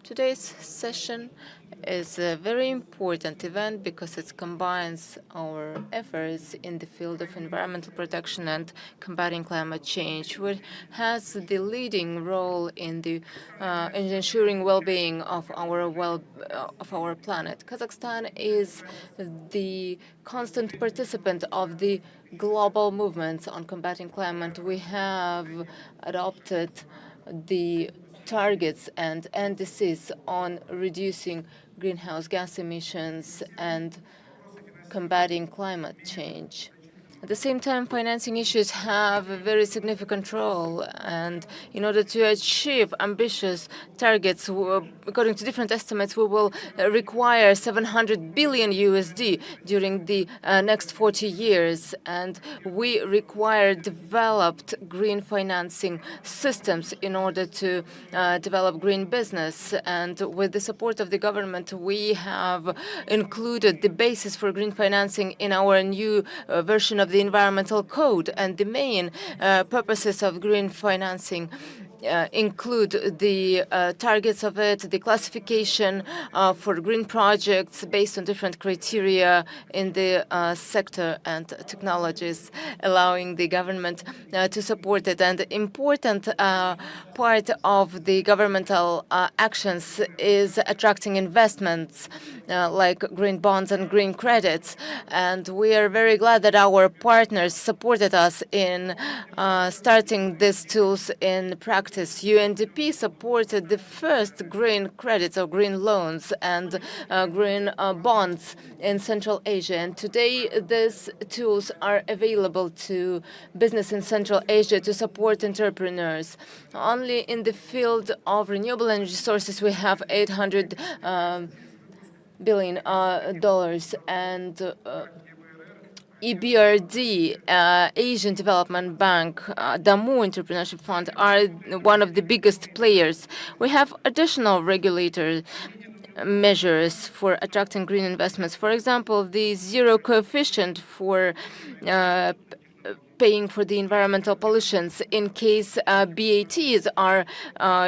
Today's session is a very important event because it combines our efforts in the field of environmental protection and combating climate change, which has the leading role in in ensuring well-being of our planet. Kazakhstan is the constant participant of the global movements on combating climate. We have adopted the targets and indices on reducing greenhouse gas emissions and combating climate change. At the same time, financing issues have a very significant role, and in order to achieve ambitious targets, according to different estimates, we will require 700 billion USD during the next 40 years, and we require developed green financing systems in order to develop green business. And with the support of the government, we have included the basis for green financing in our new version of the Environmental Code. And the main purposes of green financing include the targets of it, the classification for green projects based on different criteria in the sector and technologies, allowing the government to support it. And the important part of the governmental actions is attracting investments like green bonds and green credits. And we are very glad that our partners supported us in starting these tools in practice. UNDP supported the first green credits or green loans and green bonds in Central Asia. And today, these tools are available to business in Central Asia to support entrepreneurs. Only in the field of renewable energy sources, we have $800 billion, and EBRD, Asian Development Bank, Damu Entrepreneurship Fund are one of the biggest players. We have additional regulator measures for attracting green investments. For example, the zero coefficient for paying for the environmental pollutions in case BATs are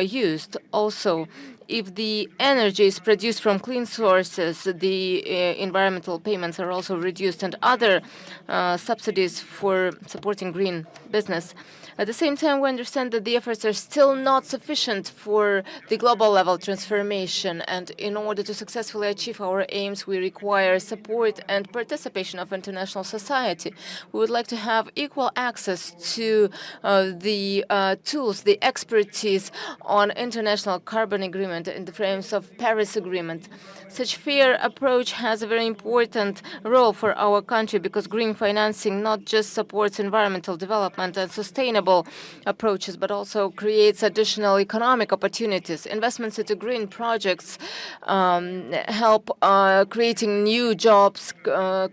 used. Also, if the energy is produced from clean sources, the environmental payments are also reduced, and other subsidies for supporting green business. At the same time, we understand that the efforts are still not sufficient for the global level transformation, and in order to successfully achieve our aims, we require support and participation of international society. We would like to have equal access to the tools, the expertise on international carbon agreement in the frames of Paris Agreement. Such fair approach has a very important role for our country because green financing not just supports environmental development and sustainable approaches, but also creates additional economic opportunities. Investments into green projects help creating new jobs,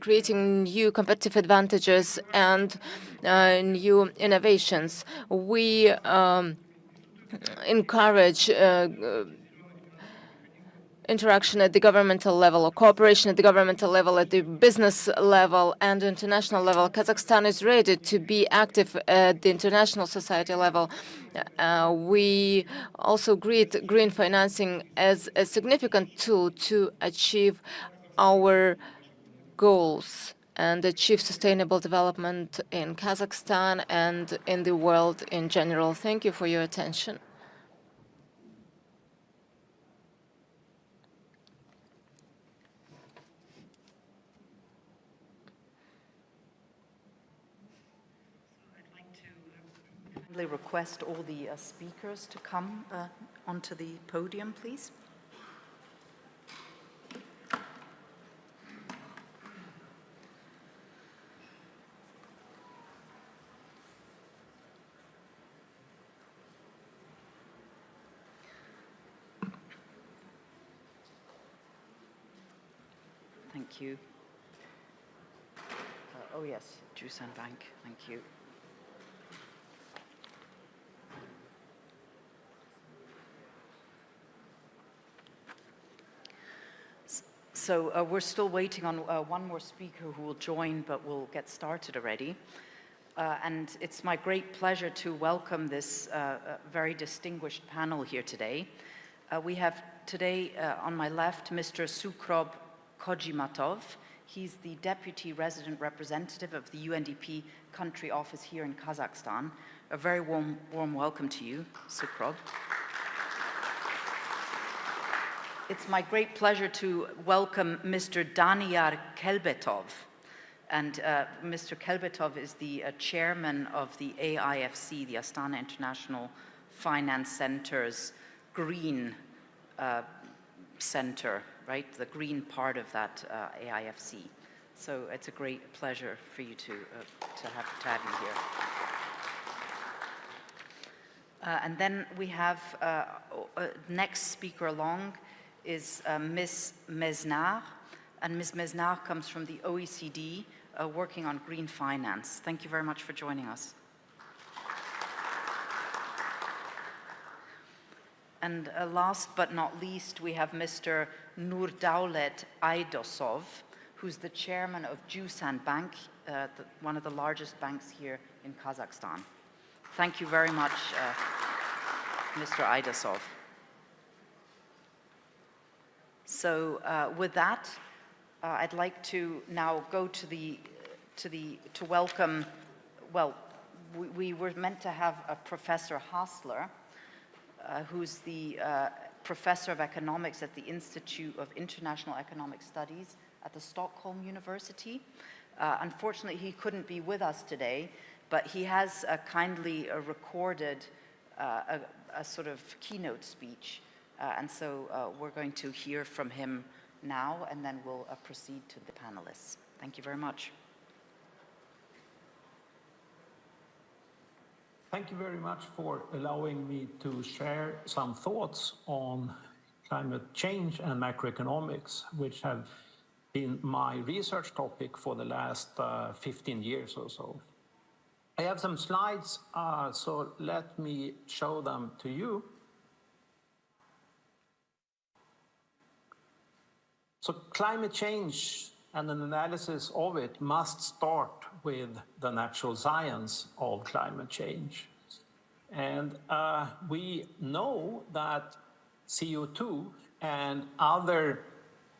creating new competitive advantages, and new innovations. We encourage interaction at the governmental level or cooperation at the governmental level, at the business level and international level. Kazakhstan is ready to be active at the international society level. We also greet green financing as a significant tool to achieve our goals and achieve sustainable development in Kazakhstan and in the world in general. Thank you for your attention. Request all the speakers to come onto the podium, please. Thank you. Oh yes, Jusan Bank, thank you. So we're still waiting on one more speaker who will join, but we'll get started already. And it's my great pleasure to welcome this very distinguished panel here today. We have today on my left Mr. Sukrob Kojimatov. He's the Deputy Resident Representative of the UNDP country office here in Kazakhstan. A very warm welcome to you, Sukrob. It's my great pleasure to welcome Mr. Daniyar Kelbetov. And Mr. Kelbetov is the chairman of the AIFC, the Astana International Finance Center's Green Center, right? The green part of that AIFC. So it's a great pleasure for you to have you here. And then we have next speaker along is Ms. Mesnar. And Ms. Mesnar comes from the OECD, working on green finance. Thank you very much for joining us. And last but not least, we have Mr. Nurdaulet Aidosov, who's the chairman of Jusan Bank, one of the largest banks here in Kazakhstan. Thank you very much, Mr. Aidosov. So with that, I'd like to now go to welcome, well, we were meant to have a Professor Hassler, who's the Professor of Economics at the Institute of International Economic Studies at the Stockholm University. Unfortunately, he couldn't be with us today, but he has kindly recorded a sort of keynote speech. And so we're going to hear from him now, and then we'll proceed to the panelists. Thank you very much. Thank you very much for allowing me to share some thoughts on climate change and macroeconomics, which have been my research topic for the last 15 years or so. I have some slides, so let me show them to you. So climate change and an analysis of it must start with the natural science of climate change. And we know that CO2 and other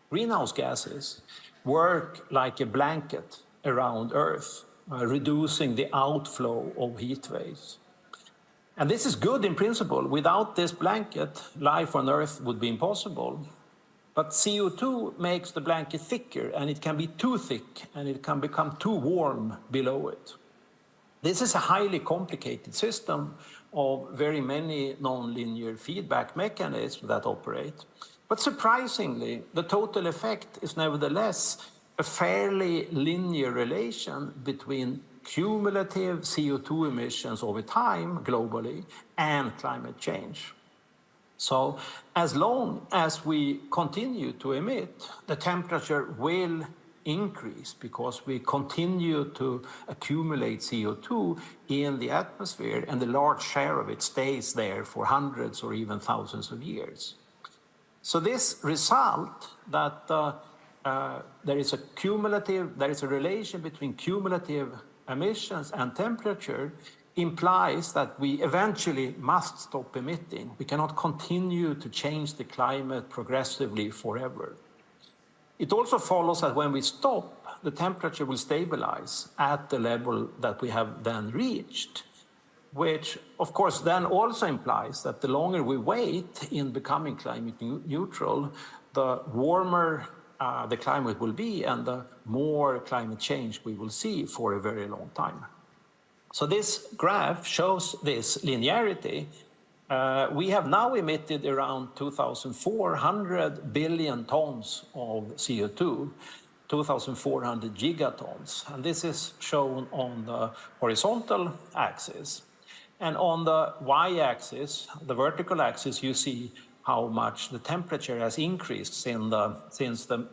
greenhouse gases work like a blanket around Earth, reducing the outflow of heat waves. And this is good in principle. Without this blanket, life on Earth would be impossible. But CO2 makes the blanket thicker, and it can be too thick, and it can become too warm below it. This is a highly complicated system of very many nonlinear feedback mechanisms that operate. But surprisingly, the total effect is nevertheless a fairly linear relation between cumulative CO2 emissions over time globally and climate change. So as long as we continue to emit, the temperature will increase because we continue to accumulate CO2 in the atmosphere, and the large share of it stays there for hundreds or even thousands of years. So this result that there is a relation between cumulative emissions and temperature implies that we eventually must stop emitting. We cannot continue to change the climate progressively forever. It also follows that when we stop, the temperature will stabilize at the level that we have then reached, which of course then also implies that the longer we wait in becoming climate neutral, the warmer the climate will be and the more climate change we will see for a very long time. So this graph shows this linearity. We have now emitted around 2,400 billion tons of CO2, 2,400 gigatons. And this is shown on the horizontal axis. And on the y-axis, the vertical axis, you see how much the temperature has increased since the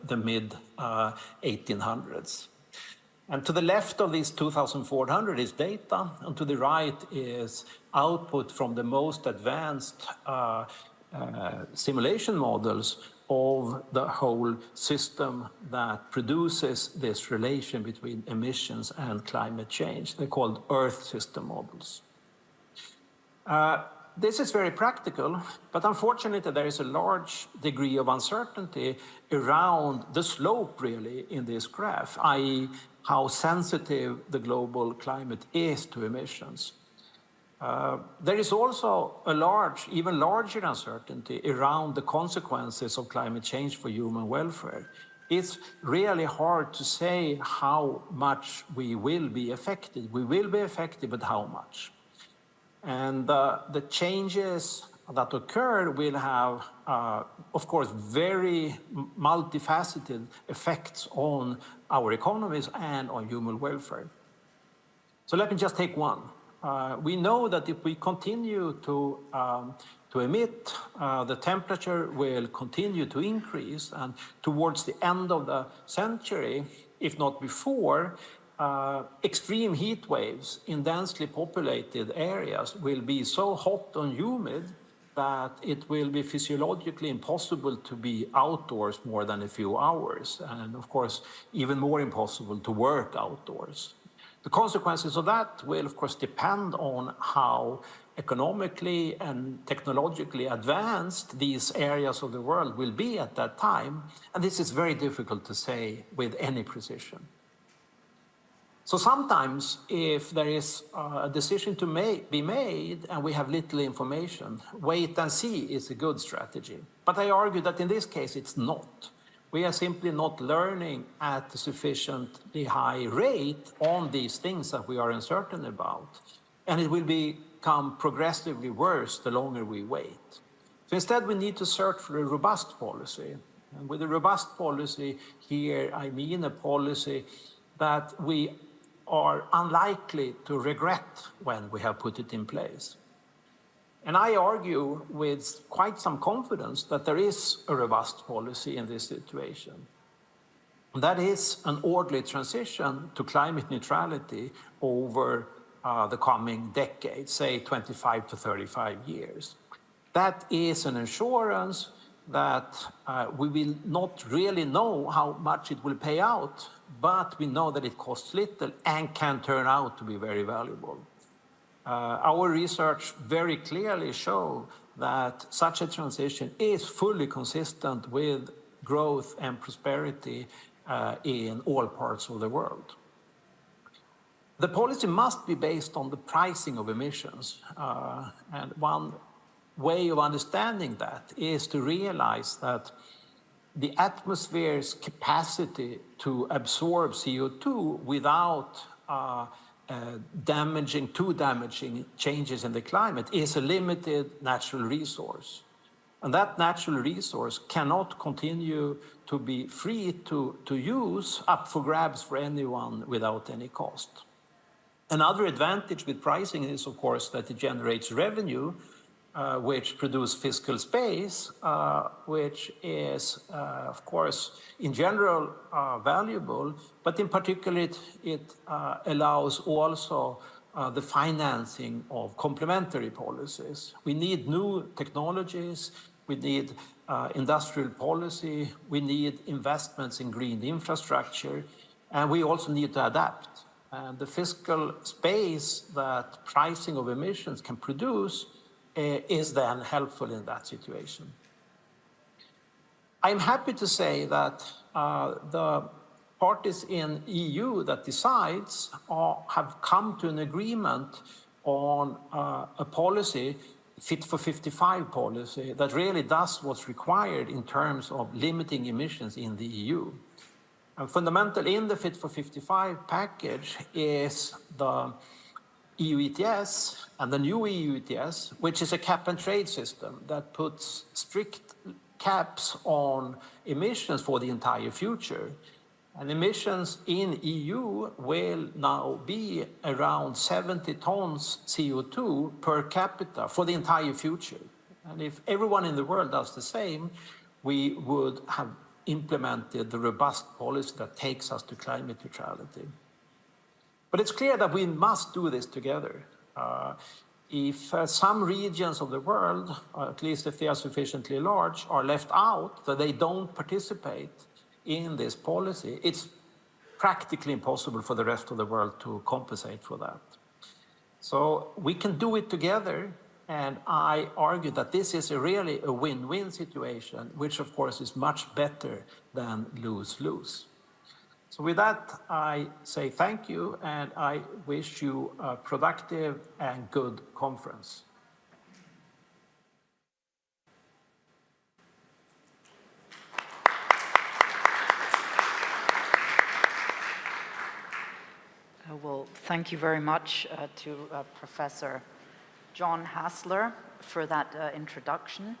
mid-1800s. And to the left of these 2,400 is data, and to the right is output from the most advanced simulation models of the whole system that produces this relation between emissions and climate change. They're called Earth system models. This is very practical, but unfortunately there is a large degree of uncertainty around the slope really in this graph, i.e. how sensitive the global climate is to emissions. There is also a even larger uncertainty around the consequences of climate change for human welfare. It's really hard to say how much we will be affected. We will be affected, but how much? And the changes that occur will have, of course, very multifaceted effects on our economies and on human welfare. So let me just take one. We know that if we continue to emit, the temperature will continue to increase, and towards the end of the century, if not before, extreme heat waves in densely populated areas will be so hot and humid that it will be physiologically impossible to be outdoors more than a few hours, and of course, even more impossible to work outdoors. The consequences of that will, of course, depend on how economically and technologically advanced these areas of the world will be at that time, and this is very difficult to say with any precision. So sometimes, if there is a decision to be made and we have little information, wait and see is a good strategy. But I argue that in this case, it's not. We are simply not learning at a sufficiently high rate on these things that we are uncertain about. And it will become progressively worse the longer we wait. So instead, we need to search for a robust policy. And with a robust policy here, I mean a policy that we are unlikely to regret when we have put it in place. And I argue with quite some confidence that there is a robust policy in this situation. And that is an orderly transition to climate neutrality over the coming decades, say 25 to 35 years. That is an assurance that we will not really know how much it will pay out, but we know that it costs little and can turn out to be very valuable. Our research very clearly shows that such a transition is fully consistent with growth and prosperity in all parts of the world. The policy must be based on the pricing of emissions. And one way of understanding that is to realize that the atmosphere's capacity to absorb CO2 without damaging changes in the climate is a limited natural resource. And that natural resource cannot continue to be free to use up for grabs for anyone without any cost. Another advantage with pricing is, of course, that it generates revenue, which produce fiscal space, which is, of course, in general valuable, but in particular it allows also the financing of complementary policies. We need new technologies, we need industrial policy, we need investments in green infrastructure, and we also need to adapt. And the fiscal space that pricing of emissions can produce is then helpful in that situation. I'm happy to say that the parties in EU that decides have come to an agreement on a policy, Fit for 55 policy, that really does what's required in terms of limiting emissions in the EU. And fundamental in the Fit for 55 package is the EU ETS and the new EU ETS, which is a cap and trade system that puts strict caps on emissions for the entire future. And emissions in EU will now be around 70 tons CO2 per capita for the entire future. And if everyone in the world does the same, we would have implemented the robust policy that takes us to climate neutrality. But it's clear that we must do this together. If some regions of the world, at least if they are sufficiently large, are left out, that they don't participate in this policy, it's practically impossible for the rest of the world to compensate for that. So we can do it together, And I argue that this is really a win-win situation, which of course is much better than lose-lose. So with that, I say thank you, and I wish you a productive and good conference. Well, thank you very much to Professor John Hassler for that introduction.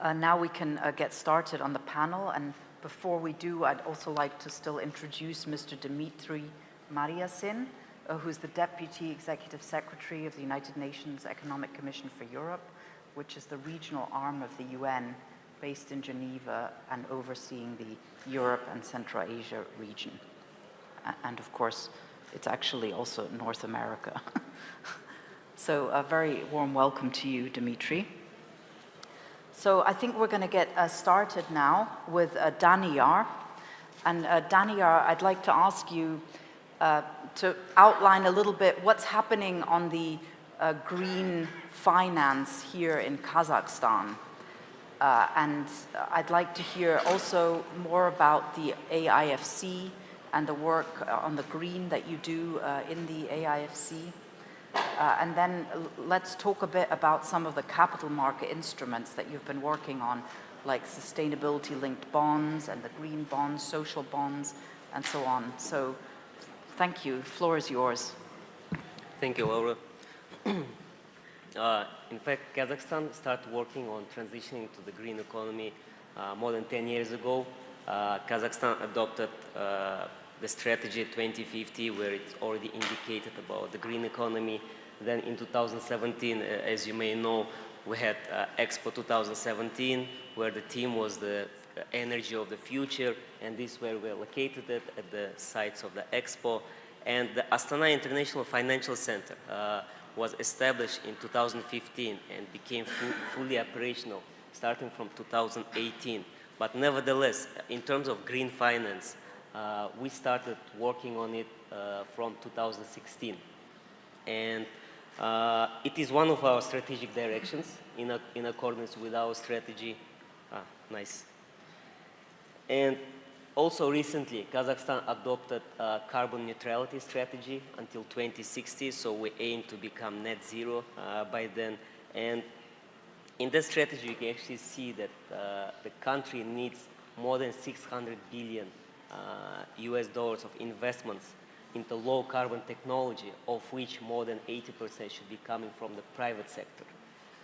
Now we can get started on the panel, and before we do, I'd also like to still introduce Mr. Dimitri Mariasin, who's the Deputy Executive Secretary of the United Nations Economic Commission for Europe, which is the regional arm of the UN based in Geneva and overseeing the Europe and Central Asia region. And of course, it's actually also North America. So a very warm welcome to you, Dimitri. So I think we're going to get started now with Daniyar. And Daniyar, I'd like to ask you to outline a little bit what's happening on the green finance here in Kazakhstan. And I'd like to hear also more about the AIFC and the work on the green that you do in the AIFC. And then let's talk a bit about some of the capital market instruments that you've been working on, like sustainability-linked bonds and the green bonds, social bonds, and so on. So thank you. The floor is yours. Thank you, Laura. In fact, Kazakhstan started working on transitioning to the green economy more than 10 years ago. Kazakhstan adopted the strategy 2050, where it's already indicated about the green economy. Then in 2017, as you may know, we had Expo 2017, where the theme was the energy of the future, and this is where we located it at the sites of the Expo. And the Astana International Financial Center was established in 2015 and became fully operational starting from 2018. But nevertheless, in terms of green finance, we started working on it from 2016. And it is one of our strategic directions in accordance with our strategy. Nice. And also recently, Kazakhstan adopted a carbon neutrality strategy until 2060, so we aim to become net zero by then. And in this strategy, you can actually see that the country needs more than 600 billion US dollars of investments into low carbon technology, of which more than 80% should be coming from the private sector.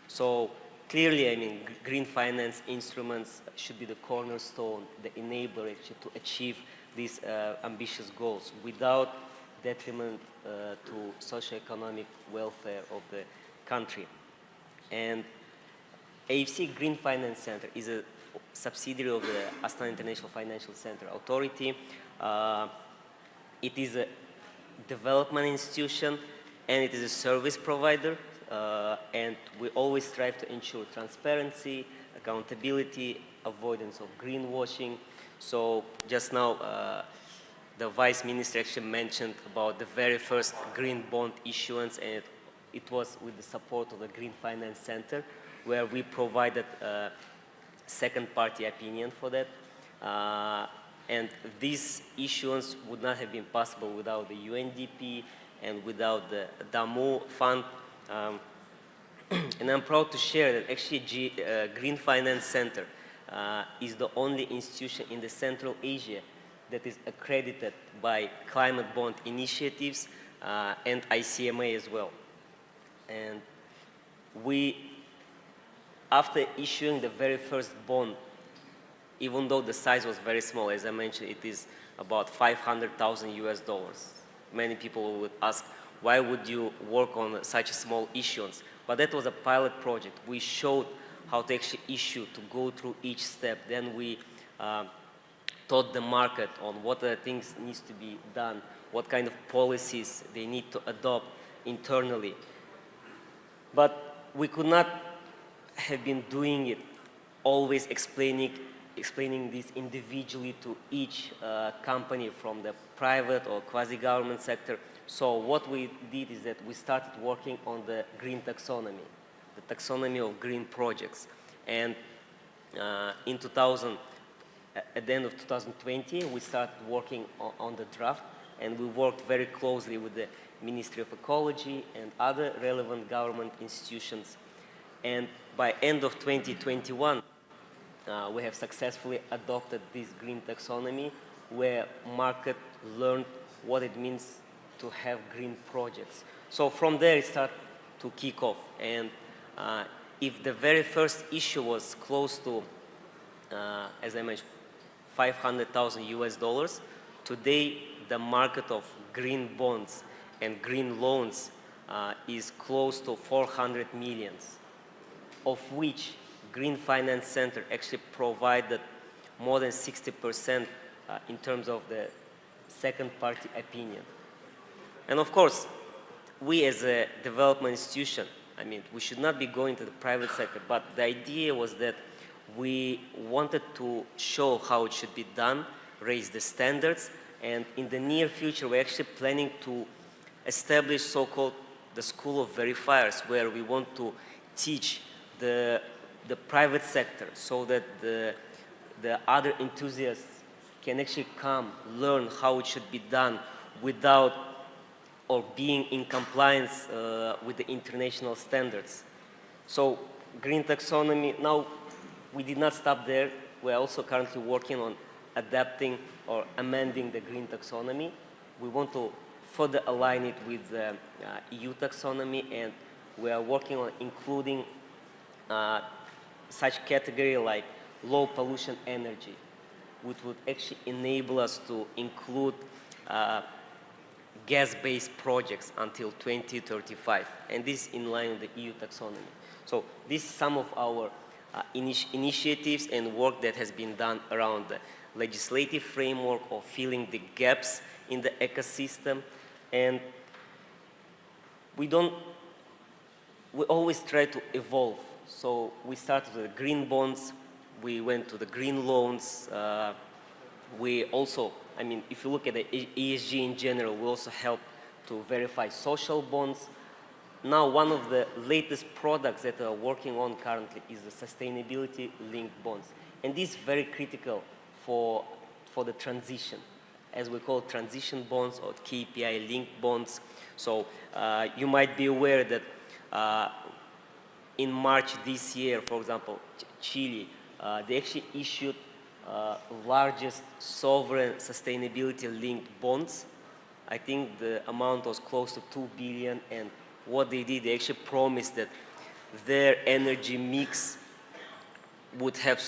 So clearly, I mean, green finance instruments should be the cornerstone, the enabler to achieve these ambitious goals without detriment to socio-economic welfare of the country. And AFC Green Finance Center is a subsidiary of the Astana International Financial Center Authority. It is a development institution and it is a service provider. And we always strive to ensure transparency, accountability, avoidance of greenwashing. So just now, the Vice Minister actually mentioned about the very first green bond issuance, and it was with the support of the Green Finance Center, where we provided second-party opinion for that. And this issuance would not have been possible without the UNDP and without the DAMO fund. And I'm proud to share that actually Green Finance Center is the only institution in the Central Asia that is accredited by climate bond initiatives and ICMA as well. And we, after issuing the very first bond, even though the size was very small, as I mentioned, it is about 500,000 US dollars. Many people would ask, why would you work on such a small issuance? But that was a pilot project. We showed how to actually issue, to go through each step. Then we taught the market on what other things needs to be done, what kind of policies they need to adopt internally. But we could not have been doing it, always explaining this individually to each company from the private or quasi-government sector. So what we did is that we started working on the green taxonomy, the taxonomy of green projects. And in 2000, at the end of 2020, we started working on the draft, and we worked very closely with the Ministry of Ecology and other relevant government institutions. And by end of 2021, we have successfully adopted this green taxonomy, where market learned what it means to have green projects. So from there it started to kick off. And if the very first issue was close to, as I mentioned, 500,000 US dollars, today the market of green bonds and green loans is close to 400 millions, of which Green Finance Center actually provided more than 60% in terms of the second party opinion. And of course, we as a development institution, I mean, we should not be going to the private sector, but the idea was that we wanted to show how it should be done, raise the standards, and in the near future, we're actually planning to establish so-called the School of Verifiers, where we want to teach the private sector so that the other enthusiasts can actually come, learn how it should be done without or being in compliance with the international standards. So green taxonomy, now we did not stop there. We're also currently working on adapting or amending the green taxonomy. We want to further align it with the EU taxonomy, and we are working on including such category like low pollution energy, which would actually enable us to include gas-based projects until 2035, and this in line with the EU taxonomy. So this is some of our initiatives and work that has been done around the legislative framework of filling the gaps in the ecosystem. And we always try to evolve. So we started with the green bonds, we went to the green loans. We also, I mean, if you look at the ESG in general, we also help to verify social bonds. Now, one of the latest products that we are working on currently is the sustainability-linked bonds. And this is very critical for the transition, as we call transition bonds or KPI-linked bonds. So you might be aware that in March this year, for example, Chile, they actually issued largest sovereign sustainability-linked bonds. I think the amount was close to 2 billion, and what they did, they actually promised that their energy mix would have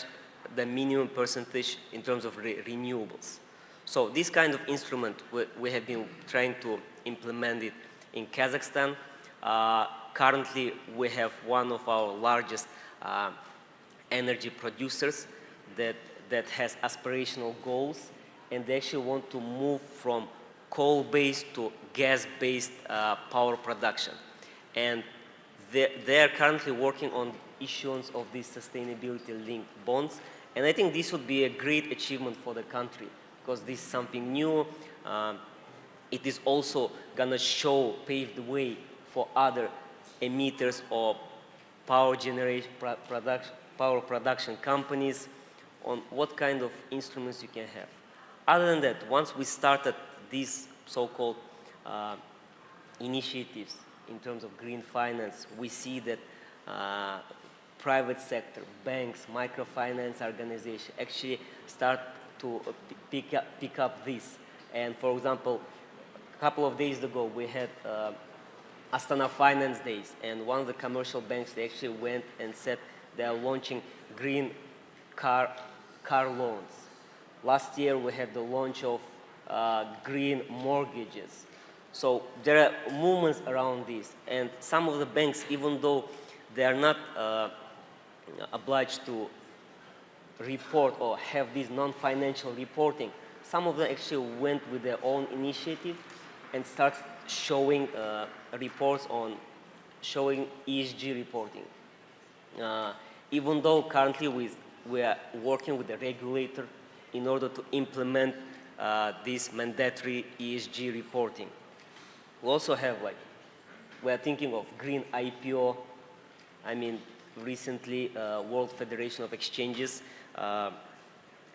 the minimum percentage in terms of renewables. So this kind of instrument, we have been trying to implement it in Kazakhstan. Currently, we have one of our largest energy producers that has aspirational goals, and they actually want to move from coal-based to gas-based power production. And they are currently working on issuance of these sustainability-linked bonds. And I think this would be a great achievement for the country, because this is something new. It is also gonna pave the way for other emitters or power generation, power production companies on what kind of instruments you can have. Other than that, once we started these so-called initiatives in terms of green finance, we see that private sector, banks, microfinance organizations actually start to pick up this. And for example, a couple of days ago, we had Astana Finance Days, and one of the commercial banks, they actually went and said they are launching green car loans. Last year, we had the launch of green mortgages. So there are movements around this, and some of the banks, even though they are not obliged to report or have this non-financial reporting, some of them actually went with their own initiative and start showing reports on showing ESG reporting. Even though currently we are working with the regulator in order to implement this mandatory ESG reporting. We also have we are thinking of green IPO. I mean, recently, World Federation of Exchanges,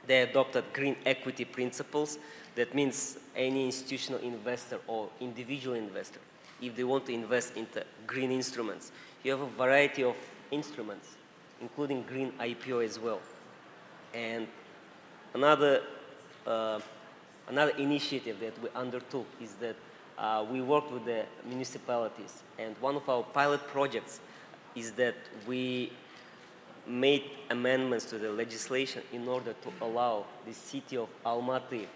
they adopted green equity principles. That means any institutional investor or individual investor, if they want to invest into green instruments, you have a variety of instruments, including green IPO as well. And another initiative that we undertook is that we worked with the municipalities, and one of our pilot projects is that we made amendments to the legislation in order to allow the city of Almaty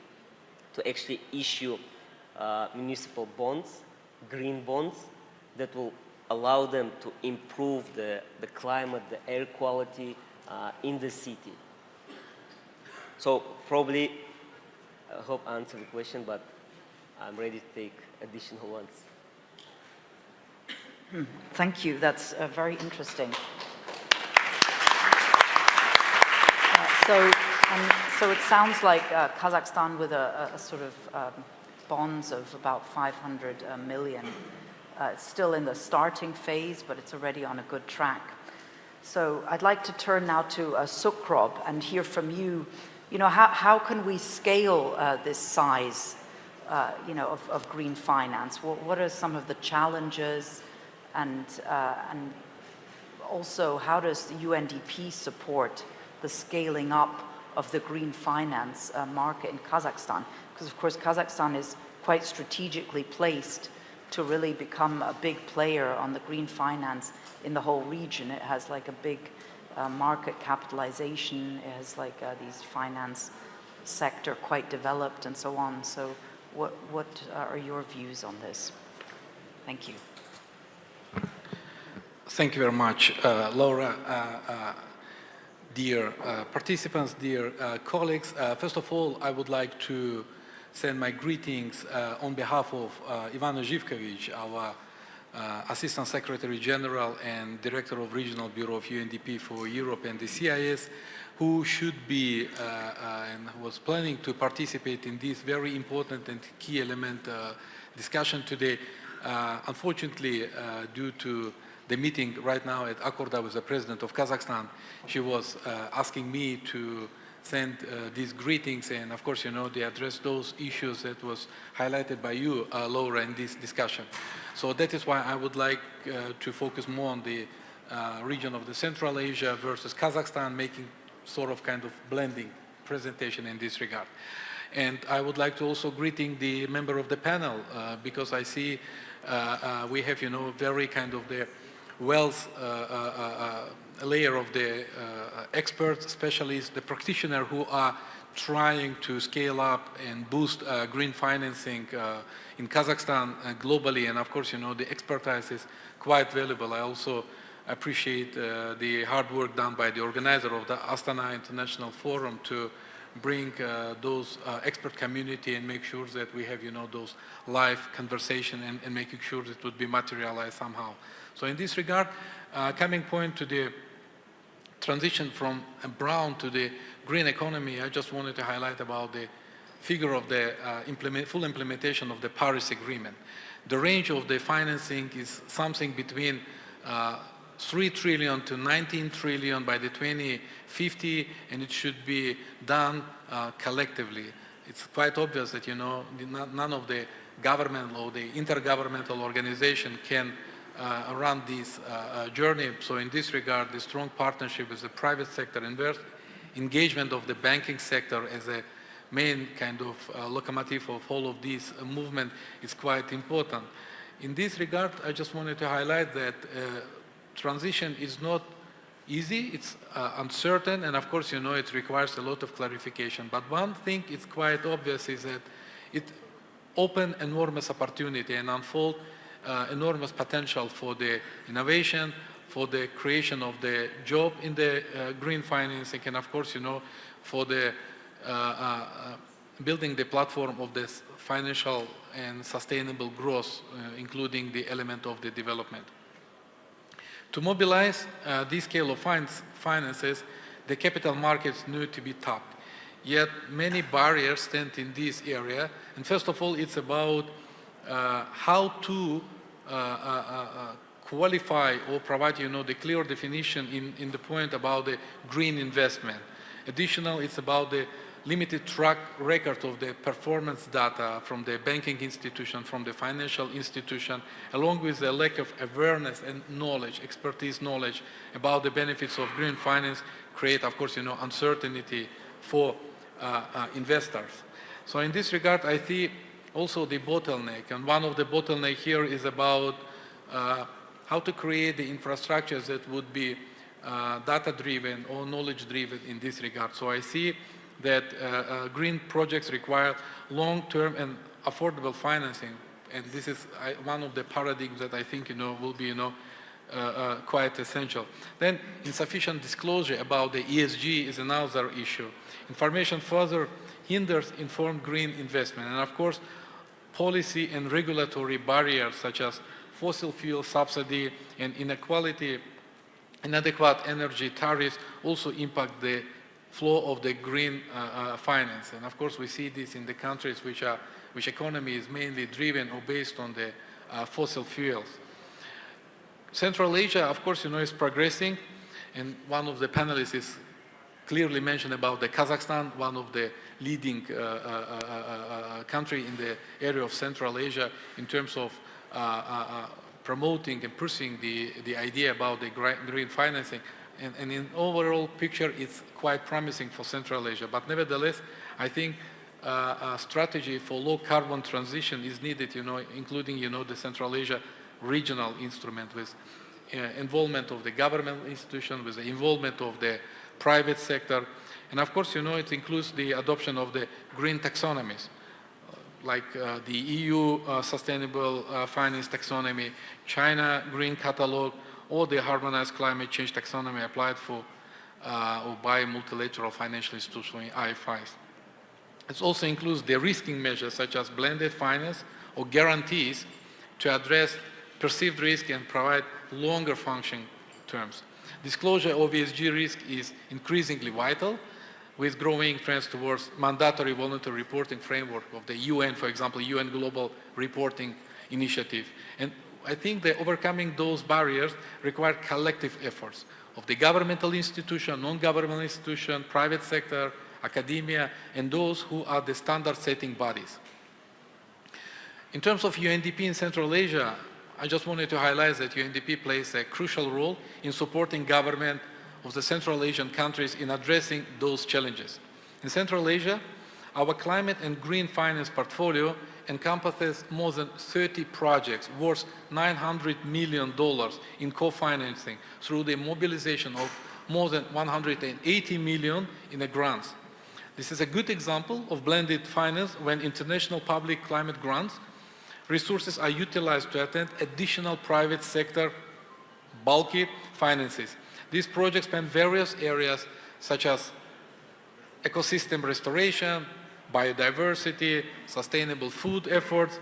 to actually issue municipal bonds, green bonds, that will allow them to improve the climate, the air quality in the city. So probably, I hope I answered the question, but I'm ready to take additional ones. Thank you. That's very interesting. So it sounds like Kazakhstan with a sort of bonds of about 500 million. It's still in the starting phase, but it's already on a good track. So I'd like to turn now to Sukrob and hear from you. You know, how can we scale this size, of green finance? What are some of the challenges, and also how does the UNDP support the scaling up of the green finance market in Kazakhstan? Because of course Kazakhstan is quite strategically placed to really become a big player on the green finance in the whole region. It has like a big market capitalization, it has like these finance sector quite developed and so on. So what are your views on this? Thank you. Thank you very much, Laura. Dear participants, dear colleagues, first of all, I would like to send my greetings on behalf of Ivana Živković, our Assistant Secretary General and Director of Regional Bureau of UNDP for Europe and the CIS, who should be and was planning to participate in this very important and key element discussion today. Unfortunately, due to the meeting right now at Akorda with the President of Kazakhstan, she was asking me to send these greetings, and of course, they address those issues that was highlighted by you, Laura, in this discussion. So that is why I would like to focus more on the region of the Central Asia versus Kazakhstan, making sort of kind of blending presentation in this regard. And I would like to also greeting the member of the panel, because I see we have, very kind of the wealth layer of the experts, specialists, the practitioners who are trying to scale up and boost green financing in Kazakhstan globally. And of course, the expertise is quite valuable. I also appreciate the hard work done by the organizer of the Astana International Forum to bring those expert community and make sure that we have, those live conversation and making sure that it would be materialized somehow. So in this regard, coming point to the transition from a brown to the green economy, I just wanted to highlight about the figure of the full implementation of the Paris Agreement. The range of the financing is something between 3 trillion to 19 trillion by the 2050, and it should be done collectively. It's quite obvious that, none of the government or the intergovernmental organization can run this journey. So in this regard, the strong partnership with the private sector, engagement of the banking sector as a main kind of locomotive of all of this movement is quite important. In this regard, I just wanted to highlight that transition is not easy, it's uncertain, and of course, it requires a lot of clarification. But one thing is quite obvious is that it opens enormous opportunity and unfold enormous potential for the innovation, for the creation of the job in the green financing, and of course, for the building the platform of this financial and sustainable growth, including the element of the development. To mobilize this scale of finances, the capital markets need to be tapped. Yet many barriers stand in this area. And first of all, it's about how to qualify or provide, the clear definition in the point about the green investment. Additional, it's about the limited track record of the performance data from the banking institution, from the financial institution, along with the lack of awareness and knowledge, expertise knowledge about the benefits of green finance, create, of course, uncertainty for investors. So in this regard, I see also the bottleneck, and one of the bottleneck here is about how to create the infrastructures that would be data-driven or knowledge-driven in this regard. So I see that green projects require long-term and affordable financing, and this is one of the paradigms that I think will be quite essential. Then insufficient disclosure about the ESG is another issue. Information further hinders informed green investment, and of course policy and regulatory barriers such as fossil fuel subsidy and inadequate energy tariffs also impact the flow of the green finance. And of course we see this in the countries which economy is mainly driven or based on the fossil fuels. Central Asia, of course, is progressing, and one of the panelists is clearly mentioned about the Kazakhstan, one of the leading country in the area of Central Asia in terms of promoting and pursuing the idea about the green financing. And in overall picture, it's quite promising for Central Asia. But nevertheless, I think a strategy for low carbon transition is needed, including, the Central Asia regional instrument with involvement of the government institution, with the involvement of the private sector. And of course, it includes the adoption of the green taxonomies, like the EU Sustainable Finance Taxonomy, China Green Catalog, or the Harmonized Climate Change Taxonomy applied for or by multilateral financial institutions, IFIs. It also includes the risking measures such as blended finance or guarantees to address perceived risk and provide longer functioning terms. Disclosure of ESG risk is increasingly vital, with growing trends towards mandatory voluntary reporting framework of the UN, for example, UN Global Reporting Initiative. And I think that overcoming those barriers require collective efforts of the governmental institution, non-governmental institution, private sector, academia, and those who are the standard-setting bodies. In terms of UNDP in Central Asia, I just wanted to highlight that UNDP plays a crucial role in supporting government of the Central Asian countries in addressing those challenges. In Central Asia, our climate and green finance portfolio encompasses more than 30 projects worth $900 million in co-financing through the mobilization of more than 180 million in the grants. This is a good example of blended finance when international public climate grants resources are utilized to attend additional private sector bulky finances. These projects span various areas such as ecosystem restoration, biodiversity, sustainable food efforts,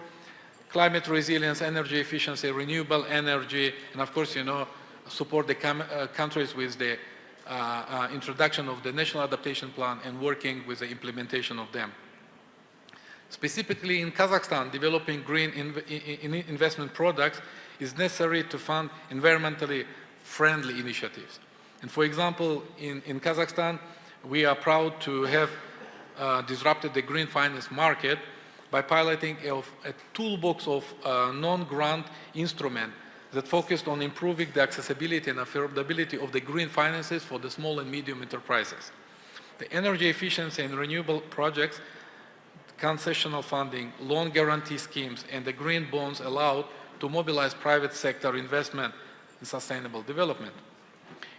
climate resilience, energy efficiency, renewable energy, and of course, support the countries with the introduction of the National Adaptation Plan and working with the implementation of them. Specifically in Kazakhstan, developing green investment products is necessary to fund environmentally friendly initiatives. And for example, in Kazakhstan, we are proud to have disrupted the green finance market by piloting a toolbox of non-grant instruments that focused on improving the accessibility and affordability of the green finances for the small and medium enterprises. The energy efficiency and renewable projects, concessional funding, loan guarantee schemes, and the green bonds allowed to mobilize private sector investment in sustainable development.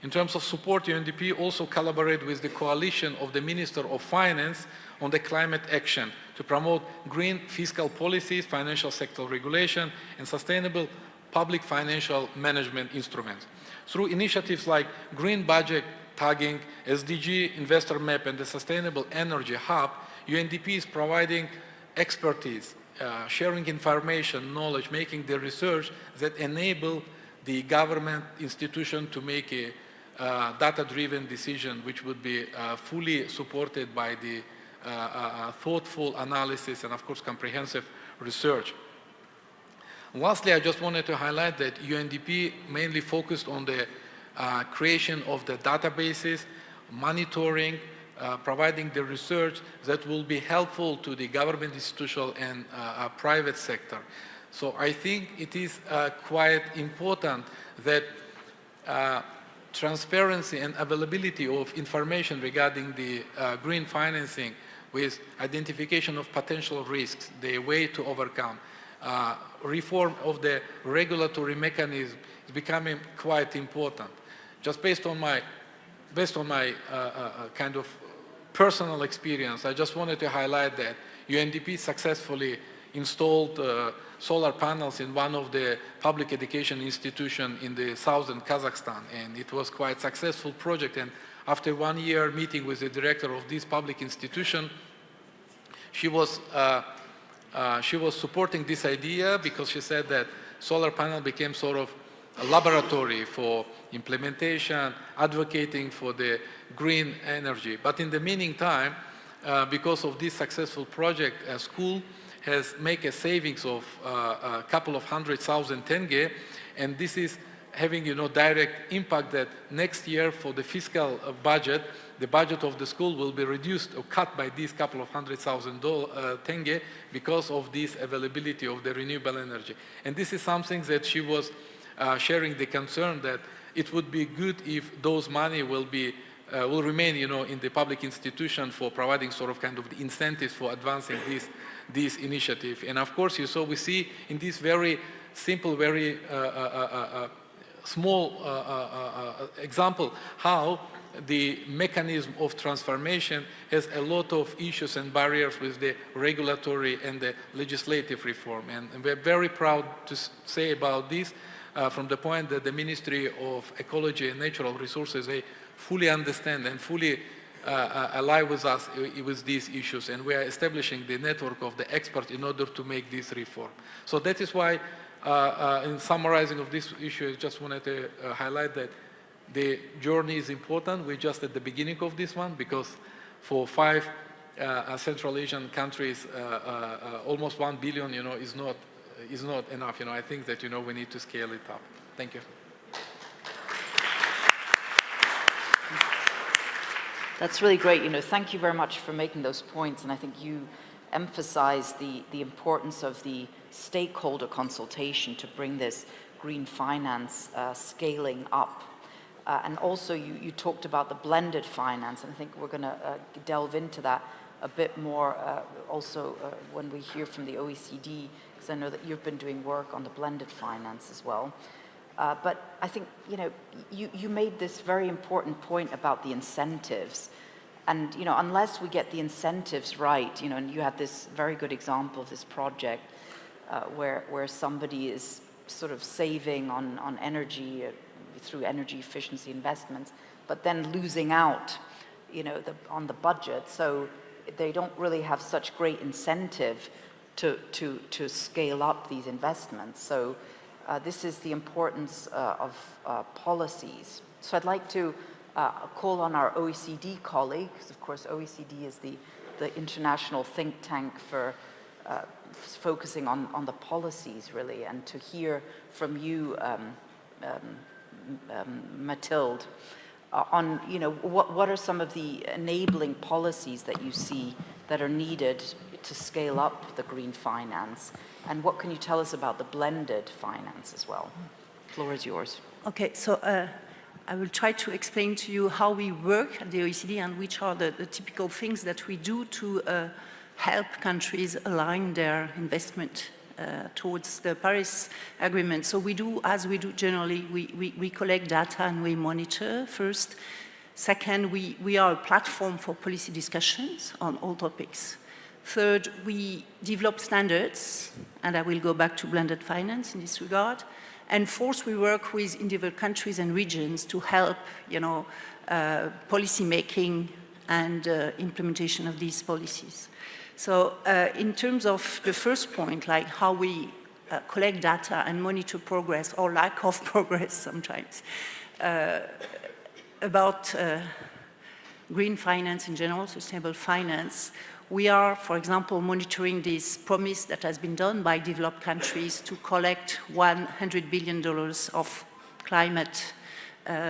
In terms of support, UNDP also collaborated with the coalition of the Minister of Finance on the climate action to promote green fiscal policies, financial sector regulation, and sustainable public financial management instruments. Through initiatives like Green Budget Tagging, SDG Investor Map, and the Sustainable Energy Hub, UNDP is providing expertise, sharing information, knowledge, making the research that enable the government institution to make a data-driven decision which would be fully supported by the thoughtful analysis and, of course, comprehensive research. Lastly, I just wanted to highlight that UNDP mainly focused on the creation of the databases, monitoring, providing the research that will be helpful to the government, institutional, and private sector. So I think it is quite important that transparency and availability of information regarding the green financing with identification of potential risks, the way to overcome, reform of the regulatory mechanism is becoming quite important. Just based on my kind of personal experience, I just wanted to highlight that UNDP successfully installed solar panels in one of the public education institutions in the southern Kazakhstan, and it was quite a successful project. And after 1 year meeting with the director of this public institution, she was supporting this idea because she said that solar panel became sort of a laboratory for implementation, advocating for the green energy. But in the meantime, because of this successful project, a school has made a savings of a couple of 100,000 tenge, and this is having, direct impact that next year for the fiscal budget, the budget of the school will be reduced or cut by these couple of 100,000 tenge because of this availability of the renewable energy. And this is something that she was sharing the concern that it would be good if those money will remain, in the public institution for providing sort of kind of the incentives for advancing this initiative. And of course, we see in this very simple, very small example how the mechanism of transformation has a lot of issues and barriers with the regulatory and the legislative reform. And we're very proud to say about this from the point that the Ministry of Ecology and Natural Resources, they fully understand and fully ally with us with these issues, and we are establishing the network of the experts in order to make this reform. So that is why, in summarizing of this issue, I just wanted to highlight that the journey is important. We're just at the beginning of this one, because for 5 Central Asian countries, almost 1 billion, is not enough. I think that, we need to scale it up. Thank you. That's really great. Thank you very much for making those points. And I think you emphasize the importance of the stakeholder consultation to bring this green finance scaling up. And also you talked about the blended finance, and I think we're going to delve into that a bit more also when we hear from the OECD, because I know that you've been doing work on the blended finance as well. But I think, you made this very important point about the incentives. And, unless we get the incentives right, and you had this very good example of this project where somebody is sort of saving on energy through energy efficiency investments, but then losing out, on the budget. So they don't really have such great incentive to scale up these investments. So this is the importance of policies. So I'd like to call on our OECD colleagues. Of course, OECD is the international think tank for focusing on the policies, really, and to hear from you, Mathilde, on what are some of the enabling policies that you see that are needed to scale up the green finance, and what can you tell us about the blended finance as well? The floor is yours. Okay, so I will try to explain to you how we work at the OECD and which are the typical things that we do to help countries align their investment towards the Paris Agreement. So we do, as we do generally, we collect data and we monitor first. Second, we are a platform for policy discussions on all topics. Third, we develop standards, and I will go back to blended finance in this regard. And fourth, we work with individual countries and regions to help, policy making and implementation of these policies. So in terms of the first point, like how we collect data and monitor progress or lack of progress sometimes, about green finance in general, sustainable finance, We are, for example, monitoring this promise that has been done by developed countries to collect $100 billion of climate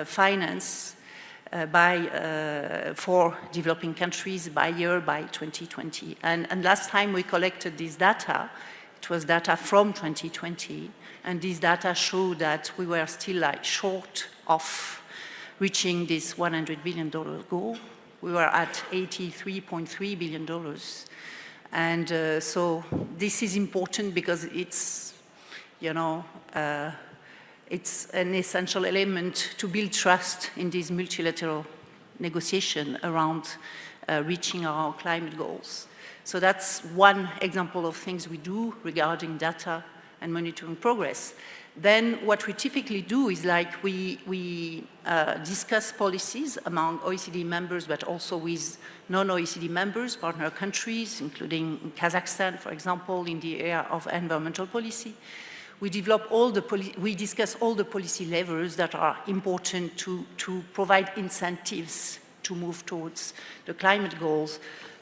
finance for developing countries by 2020. And last time we collected this data, it was data from 2020, and this data showed that we were still short of reaching this $100 billion goal. We were at $83.3 billion. And so this is important because it's, it's an essential element to build trust in this multilateral negotiation around reaching our climate goals. So that's one example of things we do regarding data and monitoring progress. Then what we typically do is we discuss policies among OECD members, but also with non-OECD members, partner countries, including Kazakhstan, for example, in the area of environmental policy. We discuss all the policy levers that are important to provide incentives to move towards the climate goals.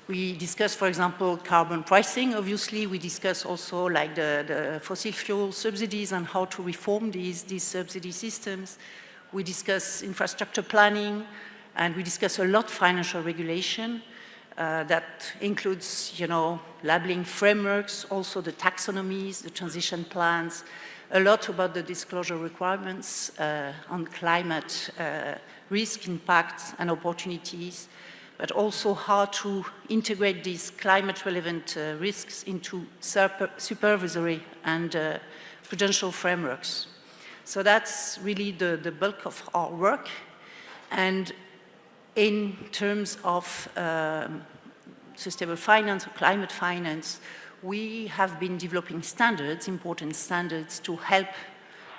We discuss, for example, carbon pricing, obviously. We discuss also the fossil fuel subsidies and how to reform these subsidy systems. We discuss infrastructure planning, and we discuss a lot financial regulation that includes, labeling frameworks, also the taxonomies, the transition plans, a lot about the disclosure requirements on climate risk, impacts, and opportunities, but also how to integrate these climate-relevant risks into supervisory and prudential frameworks. So that's really the bulk of our work. And in terms of sustainable finance or climate finance, we have been developing standards, important standards, to help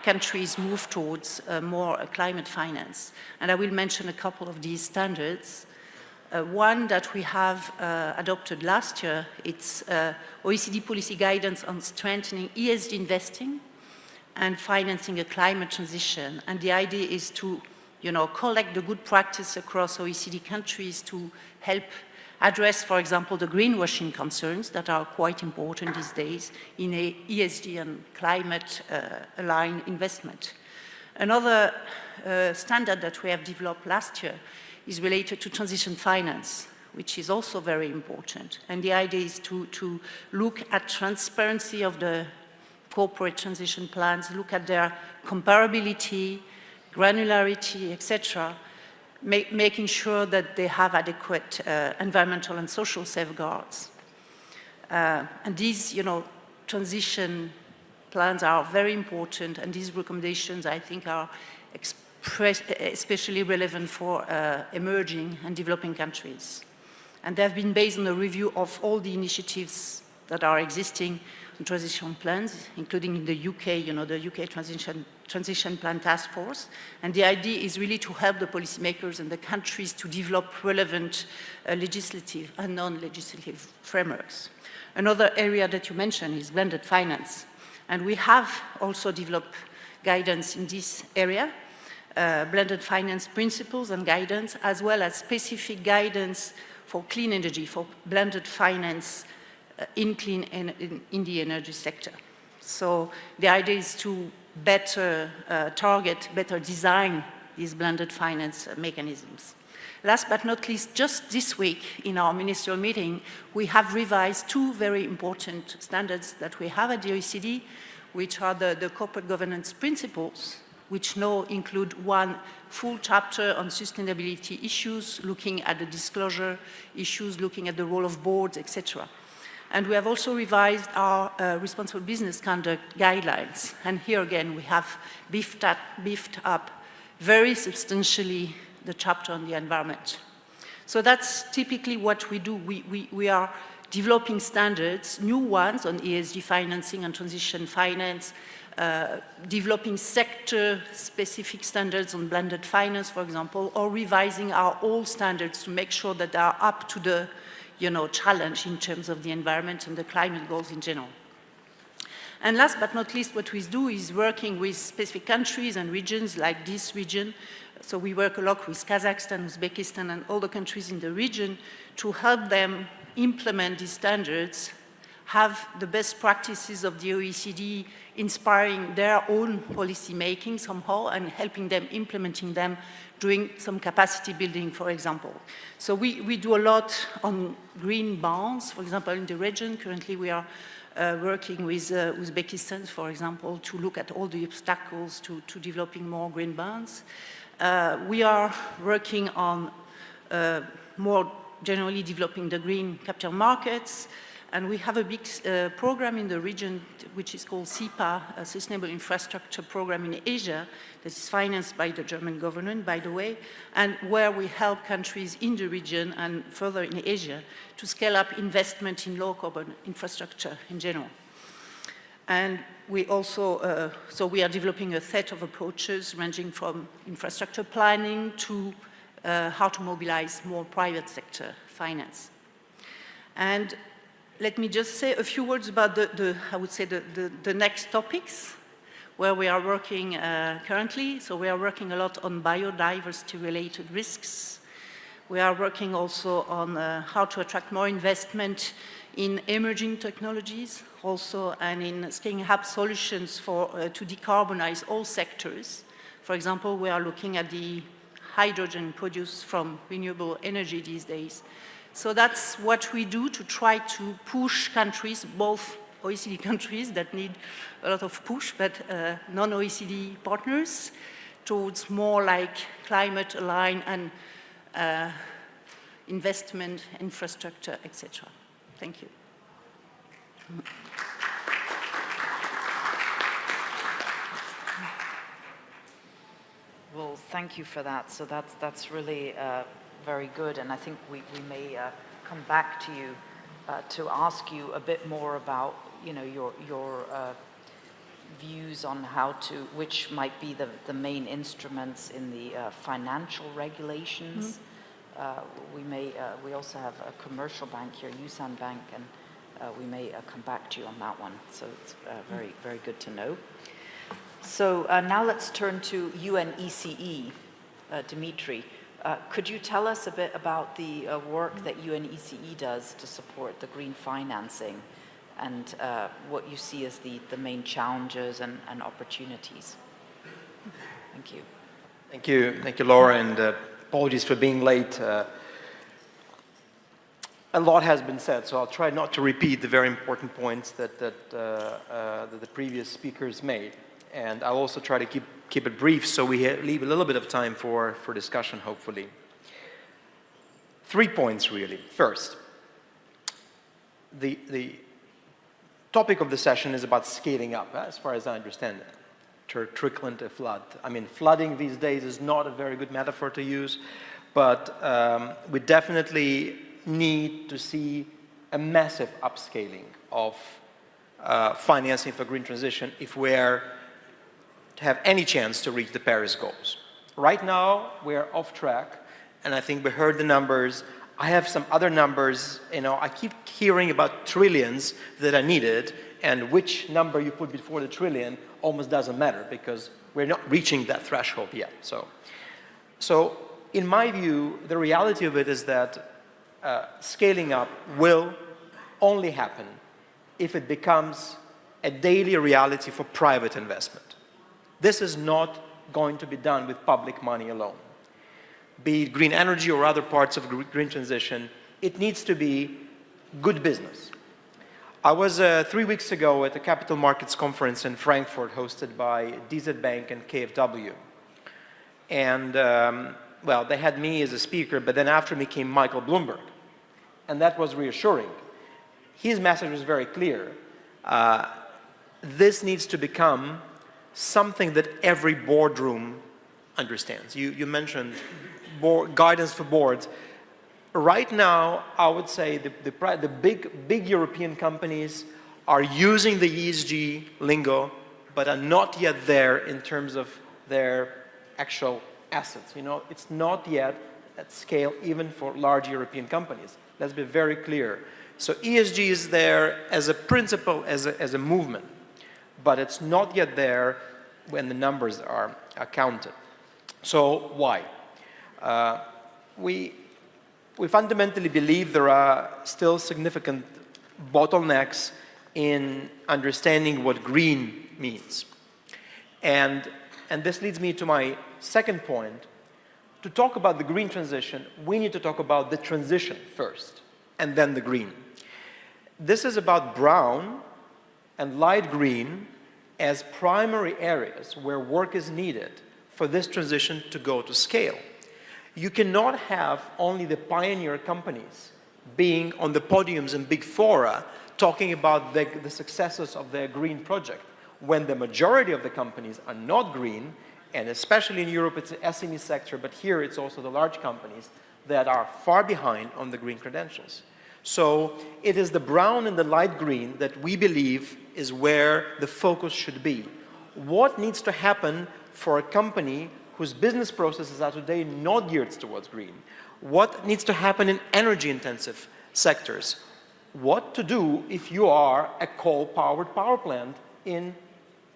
countries move towards more climate finance. And I will mention a couple of these standards. One that we have adopted last year, it's OECD policy guidance on strengthening ESG investing and financing a climate transition. And the idea is to, collect the good practice across OECD countries to help address, for example, the greenwashing concerns that are quite important these days in a ESG and climate-aligned investment. Another standard that we have developed last year is related to transition finance, which is also very important. And the idea is to look at transparency of the corporate transition plans, look at their comparability, granularity, etc., making sure that they have adequate environmental and social safeguards. And these, transition plans are very important, and these recommendations, I think, are especially relevant for emerging and developing countries. And they have been based on a review of all the initiatives that are existing in transition plans, including in the UK, the UK Transition Plan Task Force. And the idea is really to help the policymakers and the countries to develop relevant legislative and non-legislative frameworks. Another area that you mentioned is blended finance. And we have also developed guidance in this area, blended finance principles and guidance, as well as specific guidance for clean energy, for blended finance in the energy sector. So the idea is to better target, better design these blended finance mechanisms. Last but not least, just this week in our ministerial meeting, we have revised two very important standards that we have at the OECD, which are the corporate governance principles, which now include one full chapter on sustainability issues, looking at the disclosure issues, looking at the role of boards, etc. And we have also revised our responsible business conduct guidelines. And here again, we have beefed up very substantially the chapter on the environment. So that's typically what we do. We are developing standards, new ones on ESG financing and transition finance, developing sector-specific standards on blended finance, for example, or revising our old standards to make sure that they are up to the challenge in terms of the environment and the climate goals in general. And last but not least, what we do is working with specific countries and regions like this region. So we work a lot with Kazakhstan, Uzbekistan, and all the countries in the region to help them implement these standards, have the best practices of the OECD inspiring their own policy making somehow and helping them implementing them, doing some capacity building, for example. So we do a lot on green bonds, for example, in the region. Currently we are working with Uzbekistan, for example, to look at all the obstacles to developing more green bonds. We are working on more generally developing the green capital markets, and we have a big program in the region which is called SIPA, a Sustainable Infrastructure Program in Asia, that is financed by the German government, by the way, and where we help countries in the region and further in Asia to scale up investment in low-carbon infrastructure in general. And we also, so we are developing a set of approaches ranging from infrastructure planning to how to mobilize more private sector finance. And let me just say a few words about I would say the next topics where we are working currently. So we are working a lot on biodiversity-related risks. We are working also on how to attract more investment in emerging technologies also, and in scaling up solutions for, to decarbonize all sectors. For example, we are looking at the hydrogen produced from renewable energy these days. So that's what we do to try to push countries, both OECD countries that need a lot of push, but non-OECD partners, towards more like climate aligned and investment, infrastructure, etc. Thank you. Well, thank you for that. So that's really very good, and I think we may come back to you to ask you a bit more about, you know, your views on how to, which might be the main instruments in the financial regulations. We also have a commercial bank here, Yusan Bank, and we may come back to you on that one. So it's very, very good to know. So now let's turn to UNECE, Dimitri. Could you tell us a bit about the work that UNECE does to support the green financing and what you see as the main challenges and opportunities? Thank you. Thank you, Laura, and apologies for being late. A lot has been said, so I'll try not to repeat the very important points that the previous speakers made. And I'll also try to keep it brief so we leave a little bit of time for discussion, hopefully. 3 points, really. First, the topic of the session is about scaling up, as far as I understand it. Trickle into flood. I mean, flooding these days is not a very good metaphor to use, but we definitely need to see a massive upscaling of financing for green transition if we're to have any chance to reach the Paris goals. Right now, we're off track, and I think we heard the numbers. I have some other numbers, you know, I keep hearing about trillions that are needed, and which number you put before the trillion almost doesn't matter because we're not reaching that threshold yet. So in my view, the reality of it is that scaling up will only happen if it becomes a daily reality for private investment. This is not going to be done with public money alone. Be it green energy or other parts of green transition, it needs to be good business. I was 3 weeks ago at the Capital Markets Conference in Frankfurt hosted by DZ Bank and KfW. And, well, they had me as a speaker, but then after me came Michael Bloomberg. And that was reassuring. His message was very clear. This needs to become something that every boardroom understands. You mentioned guidance for boards. Right now, I would say the big European companies are using the ESG lingo, but are not yet there in terms of their actual assets. You know, it's not yet at scale even for large European companies. Let's be very clear. So ESG is there as a principle, as a movement, but it's not yet there when the numbers are counted. So why? we fundamentally believe there are still significant bottlenecks in understanding what green means. And this leads me to my second point. To talk about the green transition, we need to talk about the transition first, and then the green. This is about brown and light green as primary areas where work is needed for this transition to go to scale. You cannot have only the pioneer companies being on the podiums in big fora talking about the successes of their green project when the majority of the companies are not green, and especially in Europe it's the SME sector, but here it's also the large companies that are far behind on the green credentials. So it is the brown and the light green that we believe is where the focus should be. What needs to happen for a company whose business processes are today not geared towards green? What needs to happen in energy-intensive sectors? What to do if you are a coal-powered power plant in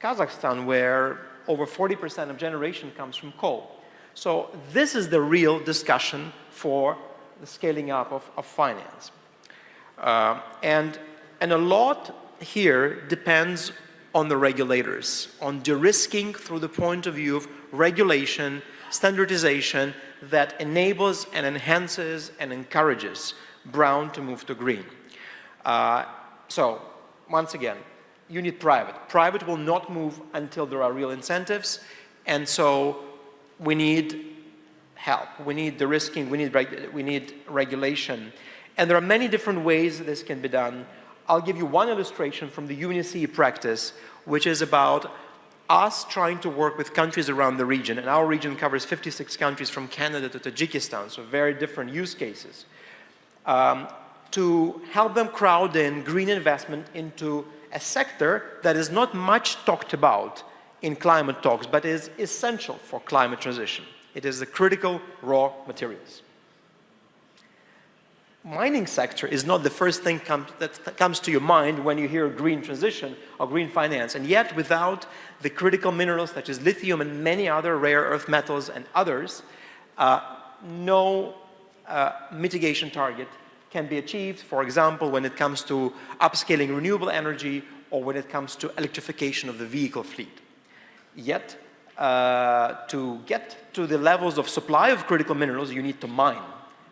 Kazakhstan, where over 40% of generation comes from coal? So this is the real discussion for the scaling up of finance. And a lot here depends on the regulators, on de-risking through the point of view of regulation, standardization that enables and enhances and encourages brown to move to green. So once again, you need private. Private will not move until there are real incentives, and so we need help. We need de-risking, we need regulation. And there are many different ways this can be done. I'll give you one illustration from the UNECE practice, which is about us trying to work with countries around the region, and our region covers 56 countries from Canada to Tajikistan, so very different use cases, to help them crowd in green investment into a sector that is not much talked about in climate talks, but is essential for climate transition. It is the critical raw materials. Mining sector is not the first thing that comes to your mind when you hear green transition or green finance, and yet without the critical minerals such as lithium and many other rare earth metals and others, no mitigation target can be achieved, for example, when it comes to upscaling renewable energy or when it comes to electrification of the vehicle fleet. Yet, to get to the levels of supply of critical minerals, you need to mine.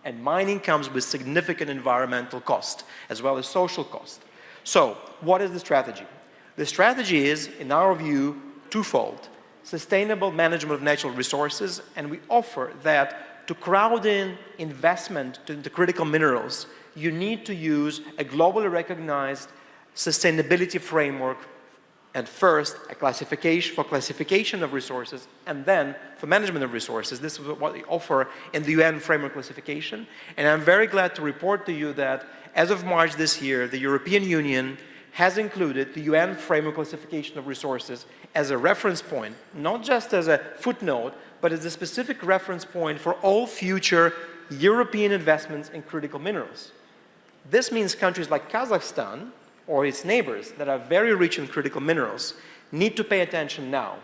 And mining comes with significant environmental cost, as well as social cost. So, what is the strategy? The strategy is, in our view, twofold. Sustainable management of natural resources, and we offer that to crowd in investment into critical minerals, you need to use a globally recognized sustainability framework, and first, a classification of resources, and then for management of resources. This is what we offer in the UN framework classification. And I'm very glad to report to you that as of March this year, the European Union has included the UN framework classification of resources as a reference point, not just as a footnote, but as a specific reference point for all future European investments in critical minerals. This means countries like Kazakhstan, or its neighbors that are very rich in critical minerals, need to pay attention now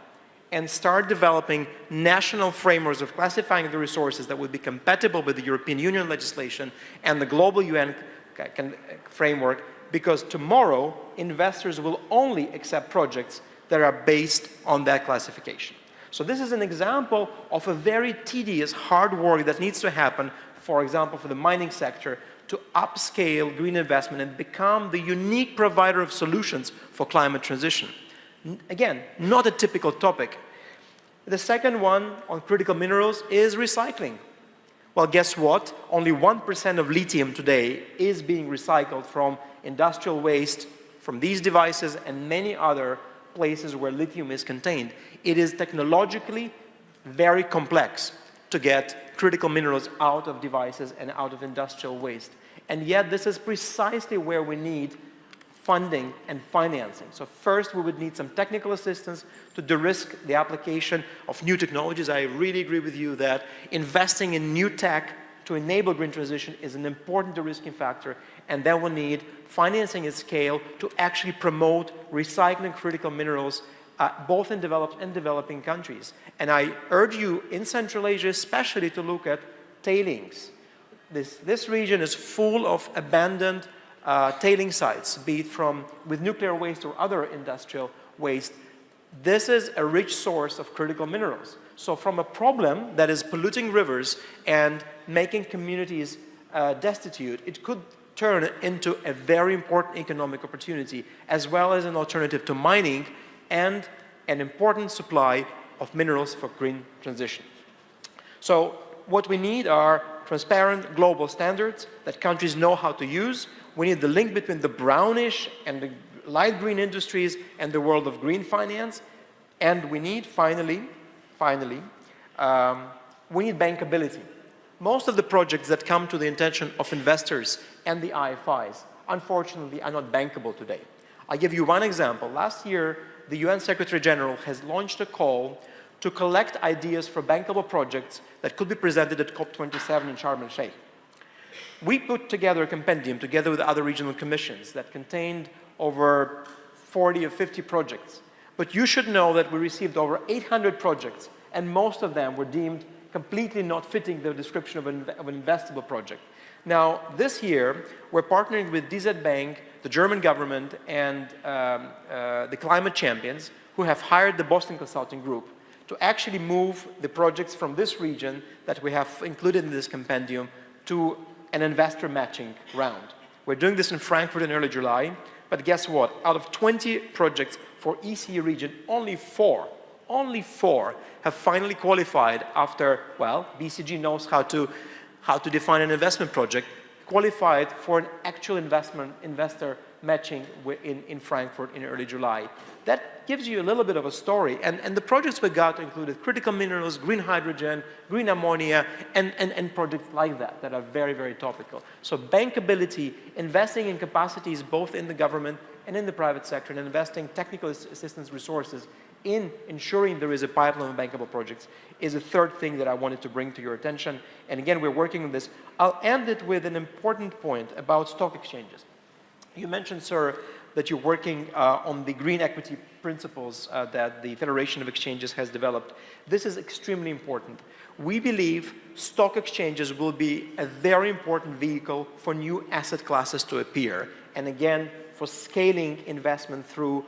and start developing national frameworks of classifying the resources that would be compatible with the European Union legislation and the global UN framework, because tomorrow investors will only accept projects that are based on that classification. So this is an example of a very tedious, hard work that needs to happen, for example, for the mining sector, to upscale green investment and become the unique provider of solutions for climate transition. Again, not a typical topic. The second one on critical minerals is recycling. Well, guess what? Only 1% of lithium today is being recycled from industrial waste, from these devices and many other places where lithium is contained. It is technologically very complex to get critical minerals out of devices and out of industrial waste. And yet this is precisely where we need funding and financing. So first we would need some technical assistance to de-risk the application of new technologies. I really agree with you that investing in new tech to enable green transition is an important de-risking factor, and then we'll need financing at scale to actually promote recycling critical minerals both in developed and developing countries. And I urge you in Central Asia especially to look at tailings. this region is full of abandoned tailing sites, be it with nuclear waste or other industrial waste. This is a rich source of critical minerals. So from a problem that is polluting rivers and making communities destitute, it could turn into a very important economic opportunity, as well as an alternative to mining and an important supply of minerals for green transition. So what we need are transparent global standards that countries know how to use. We need the link between the brownish and the light green industries and the world of green finance. And we need, finally, we need bankability. Most of the projects that come to the attention of investors and the IFIs, unfortunately, are not bankable today. I'll give you one example. Last year, the UN Secretary General has launched a call to collect ideas for bankable projects that could be presented at COP27 in Sharm el-Sheikh. We put together a compendium together with other regional commissions that contained over 40 or 50 projects. But you should know that we received over 800 projects, and most of them were deemed completely not fitting the description of an investable project. Now, this year, we're partnering with DZ Bank, the German government, and the climate champions, who have hired the Boston Consulting Group to actually move the projects from this region that we have included in this compendium to an investor matching round. We're doing this in Frankfurt in early July, but guess what? Out of 20 projects for ECE region, only four have finally qualified after, well, BCG knows how to define an investment project, qualified for an actual investor matching in Frankfurt in early July. That gives you a little bit of a story. And the projects we got included critical minerals, green hydrogen, green ammonia, and projects like that are very, very topical. So bankability, investing in capacities both in the government and in the private sector, and investing technical assistance resources in ensuring there is a pipeline of bankable projects is a third thing that I wanted to bring to your attention. And again, we're working on this. I'll end it with an important point about stock exchanges. You mentioned, sir, that you're working on the green equity principles that the Federation of Exchanges has developed. This is extremely important. We believe stock exchanges will be a very important vehicle for new asset classes to appear. And again, for scaling investment through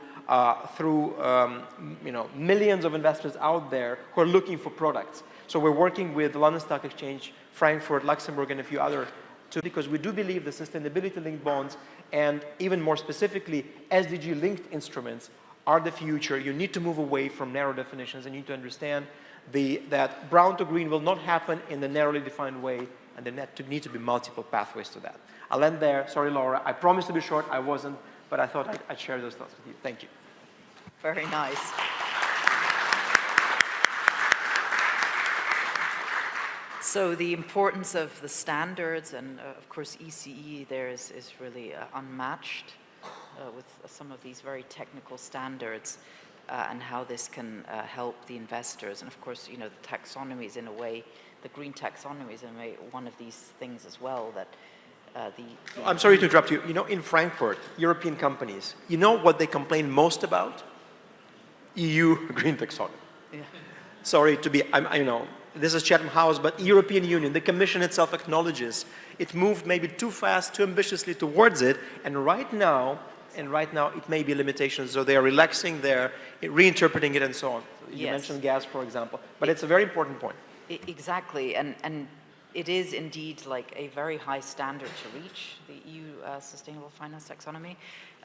millions of investors out there who are looking for products. So we're working with the London Stock Exchange, Frankfurt, Luxembourg, and a few other too, because we do believe the sustainability-linked bonds and even more specifically SDG-linked instruments are the future. You need to move away from narrow definitions and you need to understand that brown to green will not happen in the narrowly defined way, and there need to be multiple pathways to that. I'll end there. Sorry, Laura. I promised to be short. I wasn't, but I thought I'd share those thoughts with you. Thank you. Very nice. So the importance of the standards and, of course, ECE there is really unmatched with some of these very technical standards and how this can help the investors. And, of course, you know, the taxonomy is in a way, the green taxonomy is in a way one of these things as well that I'm sorry to interrupt you. You know, in Frankfurt, European companies, you know what they complain most about? EU green taxonomy. Yeah. Sorry to be, you know, this is Chatham House, but European Union, the Commission itself acknowledges it moved maybe too fast, too ambitiously towards it, and right now it may be a limitation, so they are relaxing their, reinterpreting it and so on. You mentioned gas, for example, but it's a very important point. Exactly, and it is indeed like a very high standard to reach, the EU Sustainable Finance Taxonomy,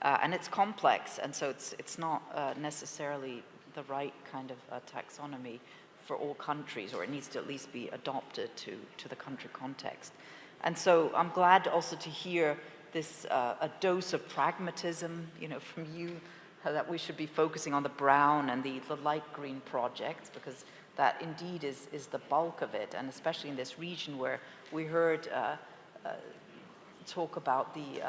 and it's complex, and so it's not necessarily the right kind of taxonomy for all countries, or it needs to at least be adopted to the country context. And so I'm glad also to hear this, a dose of pragmatism, you know, from you, that we should be focusing on the brown and the light green projects, because that indeed is the bulk of it, and especially in this region where we heard talk about the,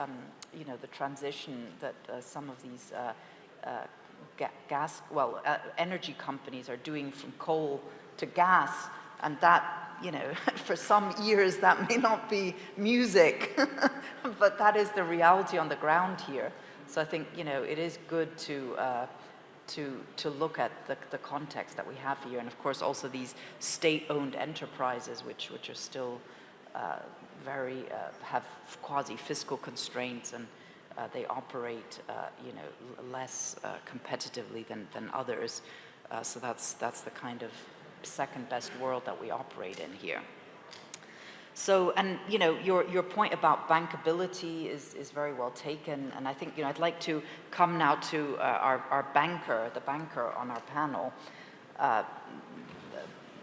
you know, the transition that some of these energy companies are doing from coal to gas, and that, you know, for some years that may not be music, but that is the reality on the ground here. So I think, you know, it is good to look at the context that we have here, and of course also these state-owned enterprises which are still have quasi-fiscal constraints, and they operate, less competitively than others. So that's the kind of second best world that we operate in here. So, and your point about bankability is very well taken, and I think I'd like to come now to our banker, the banker on our panel,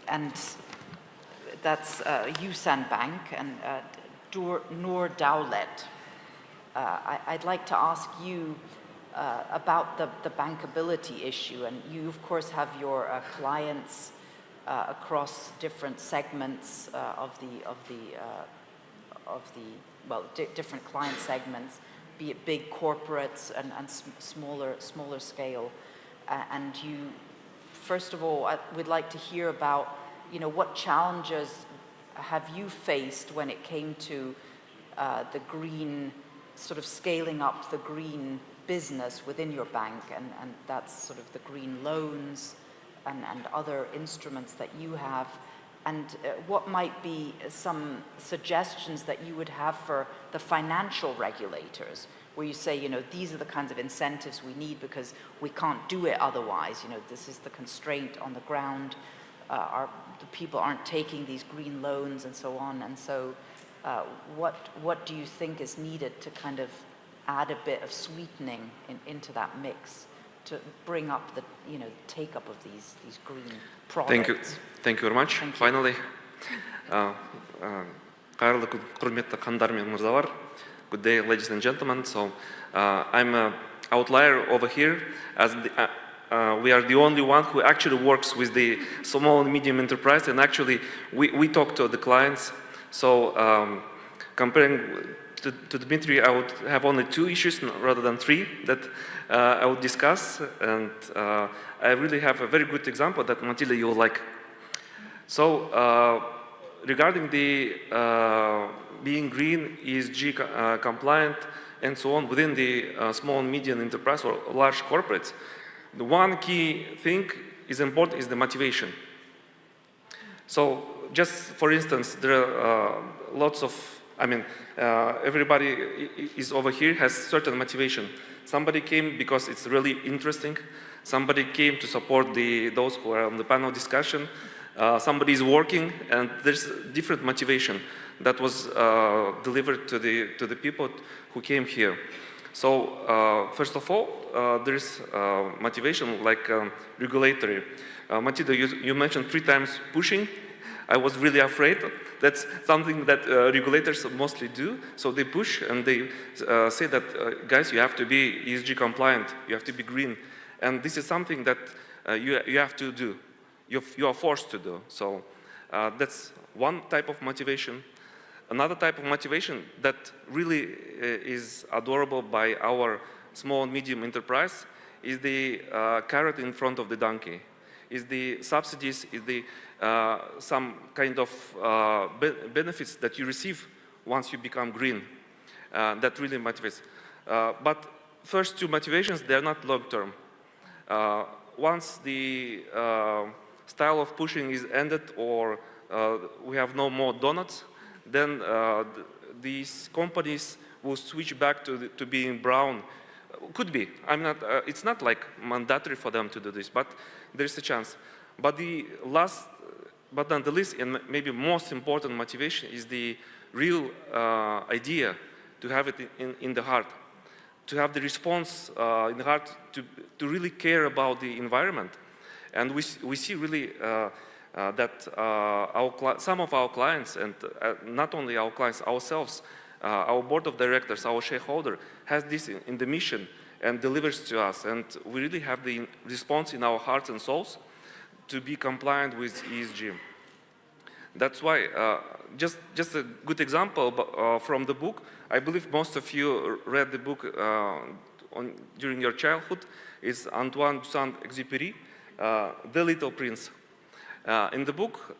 and that's Yusan Bank and Noor Dowlet. I'd like to ask you about the bankability issue, and you of course have your clients across different segments different client segments, be it big corporates and smaller scale. And you, first of all, I would like to hear about, what challenges have you faced when it came to the green, sort of scaling up the green business within your bank, and that's sort of the green loans and other instruments that you have, and what might be some suggestions that you would have for the financial regulators, where you say, these are the kinds of incentives we need because we can't do it otherwise. This is the constraint on the ground. The people aren't taking these green loans and so on. And so what do you think is needed to kind of add a bit of sweetening into that mix to bring up the take-up of these green products? Thank you very much. Thank you. Finally, құрметті қандар мен мырзалар. Good day, ladies and gentlemen. So I'm an outlier over here, as we are the only one who actually works with the small and medium enterprise, and actually we talk to the clients. So comparing to Dmitry, I would have only 2 issues rather than 3 that I would discuss, and I really have a very good example that Matilda you will like. So regarding the being green, ESG compliant, and so on within the small and medium enterprise or large corporates, the one key thing is important is the motivation. So just for instance, there are lots of, everybody is over here has certain motivation. Somebody came because it's really interesting. Somebody came to support those who are on the panel discussion. Somebody is working, and there's different motivation that was delivered to the people who came here. So first of all, there's motivation like regulatory. Matilda, you mentioned 3 times pushing. I was really afraid. That's something that regulators mostly do. So they push and they say that, guys, you have to be ESG compliant, you have to be green. And this is something that you have to do. You are forced to do. So that's one type of motivation. Another type of motivation that really is adorable by our small and medium enterprise is the carrot in front of the donkey. Is the subsidies, is the some kind of benefits that you receive once you become green. That really motivates. But first 2 motivations, they're not long-term. Once the style of pushing is ended, or we have no more donuts, then these companies will switch back to being brown. Could be. It's not like mandatory for them to do this, but there's a chance. But the last, but not the least, and maybe most important motivation is the real idea to have it in the heart, to have the response in the heart to really care about the environment. And we see really that some of our clients, and not only our clients, ourselves, our board of directors, our shareholder, has this in the mission and delivers to us. And we really have the response in our hearts and souls to be compliant with ESG. That's why, just a good example from the book, I believe most of you read the book during your childhood, is Antoine de Saint-Exupéry, The Little Prince. In the book,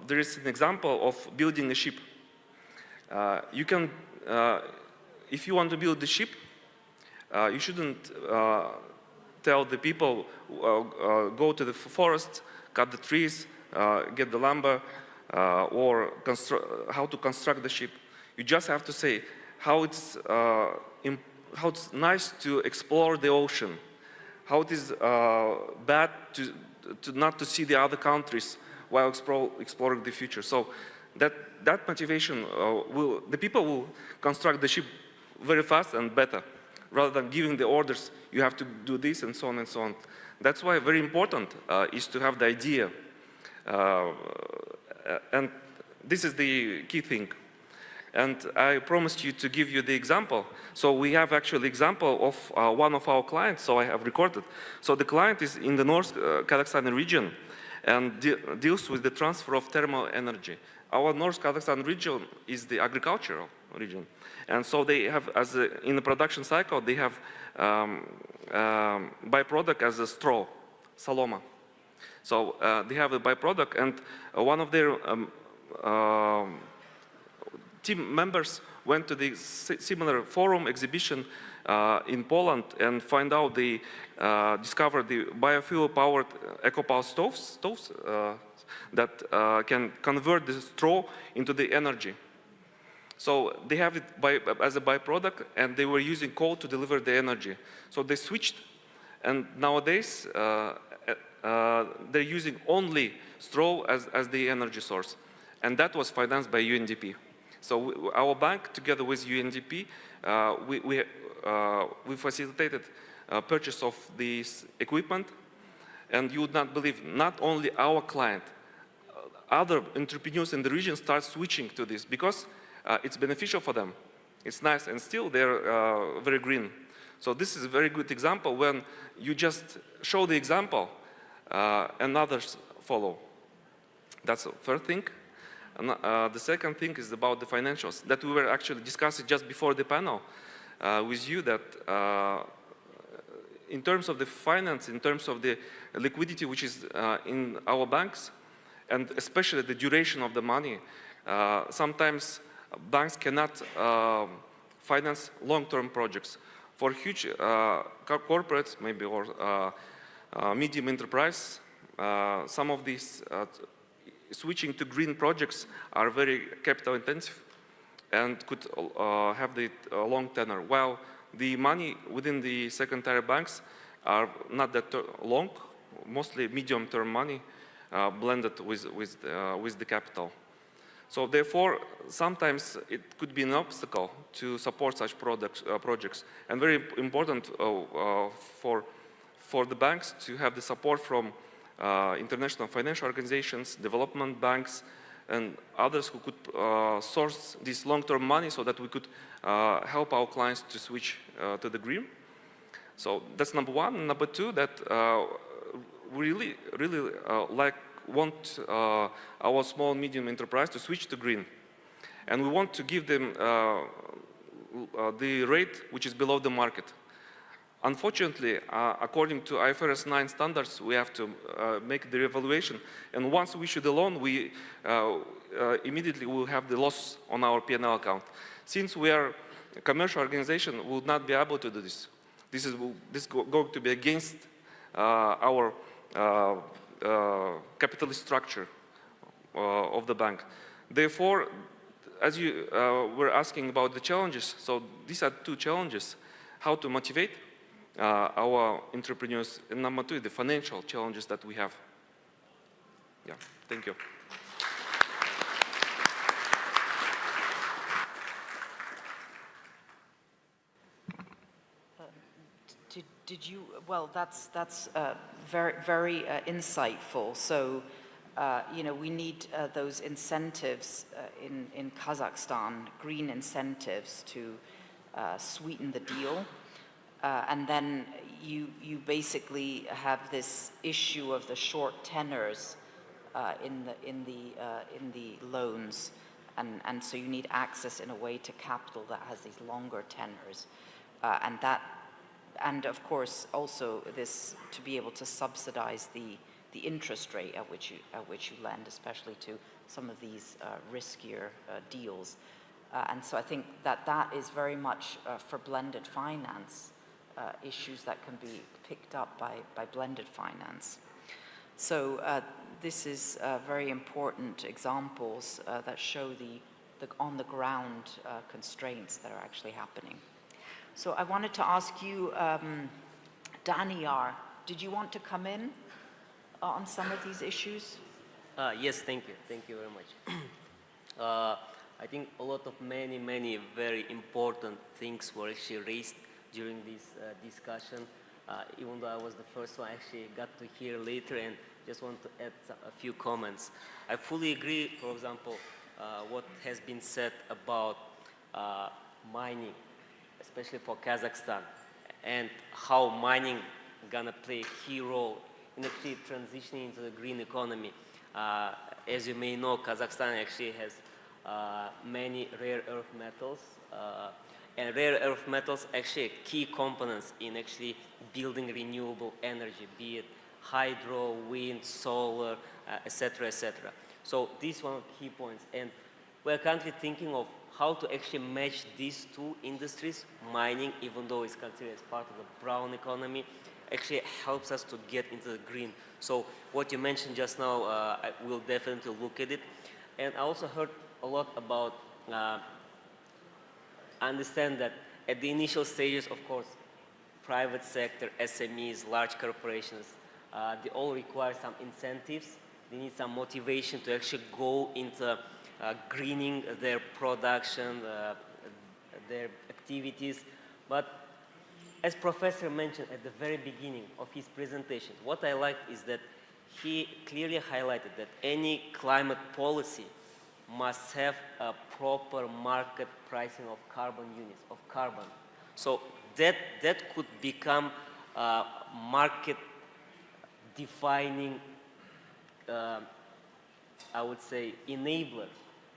there is an example of building a ship. You can, if you want to build the ship, you shouldn't tell the people, go to the forest, cut the trees, get the lumber, or how to construct the ship. You just have to say how it's nice to explore the ocean, how it is bad to not to see the other countries while exploring the future. So that motivation the people will construct the ship very fast and better, rather than giving the orders, you have to do this and so on and so on. That's why very important is to have the idea. And this is the key thing. And I promised you to give you the example. So we have actually example of one of our clients, so I have recorded. So the client is in the North Kazakhstan region and deals with the transfer of thermal energy. Our North Kazakhstan region is the agricultural region. And so they have, in the production cycle, they have byproduct as a straw, saloma. So they have a byproduct, and one of their team members went to the similar forum exhibition in Poland and find out they discovered the biofuel-powered EcoPulse stoves that can convert the straw into the energy. So they have it as a byproduct, and they were using coal to deliver the energy. So they switched, and nowadays they're using only straw as the energy source. And that was financed by UNDP. So our bank, together with UNDP, we facilitated purchase of this equipment. And you would not believe, not only our client, other entrepreneurs in the region start switching to this because it's beneficial for them. It's nice, and still they're very green. So this is a very good example when you just show the example and others follow. That's the first thing. And, the second thing is about the financials that we were actually discussing just before the panel with you, that in terms of the finance, in terms of the liquidity which is in our banks, and especially the duration of the money, sometimes banks cannot finance long-term projects. For huge corporates, maybe, or medium enterprise, some of these switching to green projects are very capital intensive and could have the long tenor, while the money within the second-tier banks are not that long, mostly medium-term money blended with the capital. So therefore, sometimes it could be an obstacle to support such projects, and very important for the banks to have the support from international financial organizations, development banks, and others who could source this long-term money so that we could help our clients to switch to the green. So that's number one. Number two, that we really want our small and medium enterprise to switch to green. And we want to give them the rate which is below the market. Unfortunately, according to IFRS 9 standards, we have to make the revaluation. And once we issue the loan, we immediately will have the loss on our P&L account. Since we are a commercial organization, we will not be able to do this. This is going to be against our capitalist structure of the bank. Therefore, as you were asking about the challenges, so these are two challenges: how to motivate our entrepreneurs, and number two, the financial challenges that we have. Yeah, thank you. Did you? Well, that's very insightful. So, you know, we need those incentives in Kazakhstan, green incentives to sweeten the deal, and then you basically have this issue of the short tenors in the loans, and so you need access in a way to capital that has these longer tenors, and of course also this to be able to subsidize the interest rate at which you lend, especially to some of these riskier deals, and so I think that is very much for blended finance issues that can be picked up by blended finance. So this is very important examples that show the on-the-ground constraints that are actually happening. So I wanted to ask you, Daniar, did you want to come in on some of these issues? Yes, thank you. Thank you very much. I think a lot of many very important things were actually raised during this discussion. Even though I was the first one, I actually got to hear later and just want to add a few comments. I fully agree, for example, what has been said about mining, especially for Kazakhstan, and how mining gonna play a key role in actually transitioning into the green economy. As you may know, Kazakhstan actually has many rare earth metals, and rare earth metals actually key components in actually building renewable energy, be it hydro, wind, solar, etc., etc. So this is one of the key points, and we're currently thinking of how to actually match these two industries. Mining, even though it's considered as part of the brown economy, actually helps us to get into the green. So what you mentioned just now, I will definitely look at it. And I also heard a lot about, I understand that at the initial stages, of course, private sector, SMEs, large corporations, they all require some incentives. They need some motivation to actually go into greening their production, their activities. But as Professor mentioned at the very beginning of his presentation, what I liked is that he clearly highlighted that any climate policy must have a proper market pricing of carbon units, of carbon. So that could become a market defining, I would say, enabler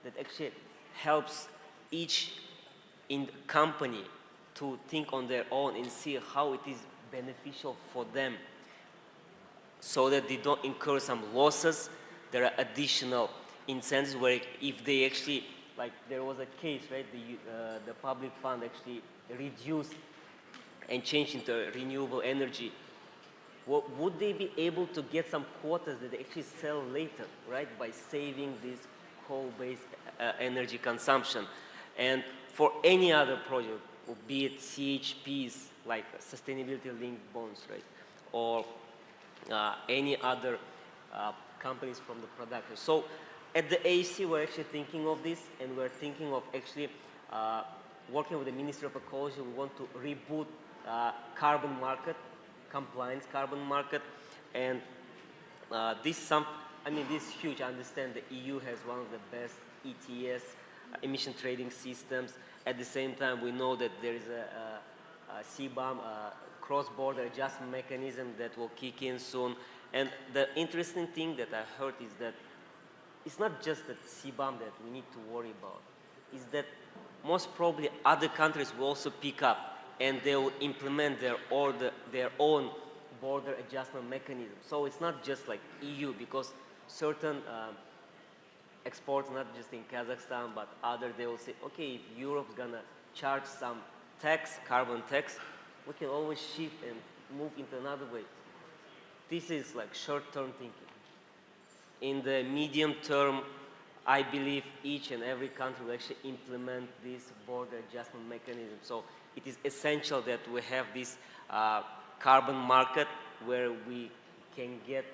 that actually helps each company to think on their own and see how it is beneficial for them, so that they don't incur some losses. There are additional incentives where if they actually, like there was a case, right, the public fund actually reduced and changed into renewable energy. Would they be able to get some quotas that they actually sell later, right, by saving this coal-based energy consumption? And for any other project, be it CHPs, like sustainability-linked bonds, right, or any other companies from the production. So at the AEC, we're actually thinking of this, and we're thinking of actually working with the Ministry of Ecology. We want to reboot carbon market, compliance carbon market, and this is huge. I understand the EU has one of the best ETS, emission trading systems. At the same time, we know that there is a CBAM, cross-border adjustment mechanism that will kick in soon. And the interesting thing that I heard is that it's not just the CBAM that we need to worry about. Is that most probably other countries will also pick up and they will implement their own border adjustment mechanism. So it's not just like EU, because certain exports, not just in Kazakhstan, but other, they will say, okay, if Europe's gonna charge some tax, carbon tax, we can always shift and move into another way. This is like short-term thinking. In the medium term, I believe each and every country will actually implement this border adjustment mechanism. So it is essential that we have this carbon market where we can get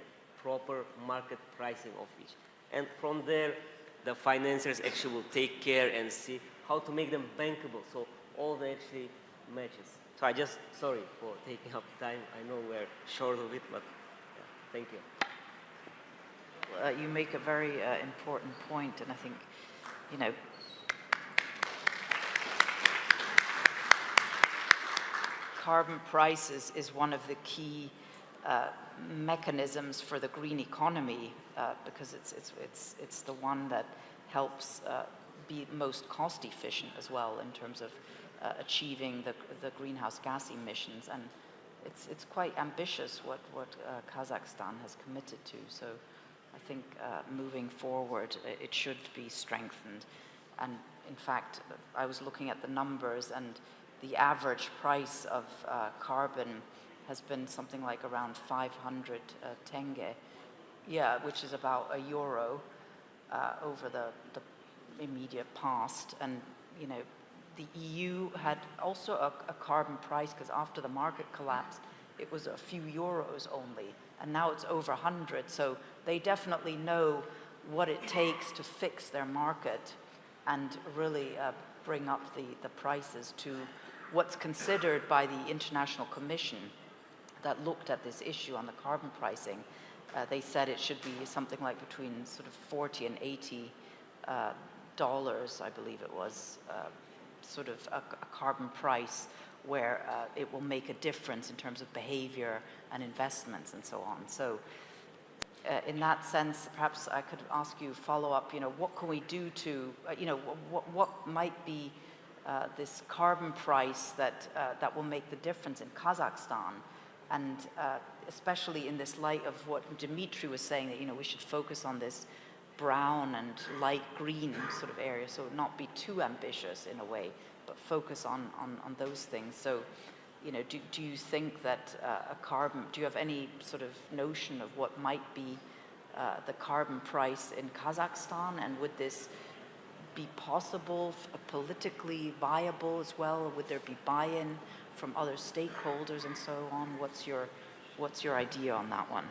proper market pricing of each. And from there, the financiers actually will take care and see how to make them bankable. So all that actually matches. So sorry for taking up time. I know we're short of it, but yeah, thank you. You make a very important point, and I think, carbon prices is one of the key mechanisms for the green economy, because it's the one that helps be most cost efficient as well in terms of achieving the greenhouse gas emissions. And it's quite ambitious what Kazakhstan has committed to. So I think moving forward, it should be strengthened. And in fact, I was looking at the numbers, and the average price of carbon has been something like around 500 tenge, Yeah, which is about €1 over the immediate past. And, you know, the EU had also a carbon price, because after the market collapsed, it was a few euros only, and now it's over 100. So they definitely know what it takes to fix their market and really bring up the prices to what's considered by the International Commission that looked at this issue on the carbon pricing. They said it should be something like between sort of 40 and 80 dollars, I believe it was, sort of a carbon price where it will make a difference in terms of behavior and investments and so on. So in that sense, perhaps I could ask you follow up, you know, what can we do to, you know, what might be this carbon price that will make the difference in Kazakhstan? And especially in this light of what Dimitri was saying, that, you know, we should focus on this brown and light green sort of area, so not be too ambitious in a way, but focus on those things. So, you know, do you think that do you have any sort of notion of what might be the carbon price in Kazakhstan, and would this be possible, politically viable as well? Would there be buy-in from other stakeholders and so on? What's your idea on that one?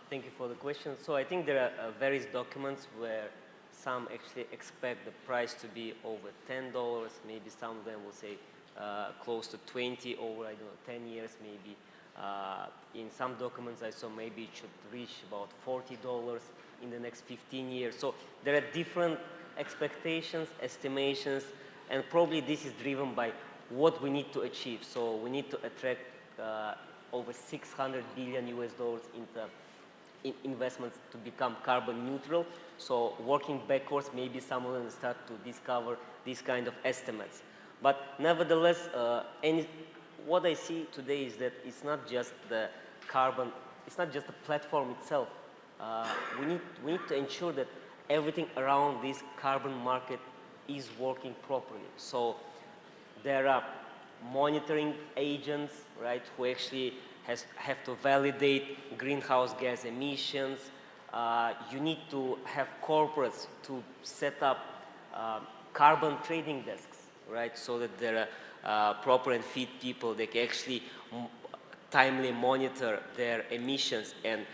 Thank you for the question. So I think there are various documents where some actually expect the price to be over $10. Maybe some of them will say close to 20 over, I don't know, 10 years maybe. In some documents I saw maybe it should reach about $40 in the next 15 years. So there are different expectations, estimations, and probably this is driven by what we need to achieve. So we need to attract over $600 billion into investments to become carbon neutral. So working backwards, maybe some of them start to discover these kind of estimates. But nevertheless, what I see today is that it's not just the carbon, it's not just the platform itself. We need to ensure that everything around this carbon market is working properly. So there are monitoring agents, right, who actually have to validate greenhouse gas emissions. You need to have corporates to set up carbon trading desks, right, so that there are proper and fit people that can actually timely monitor their emissions and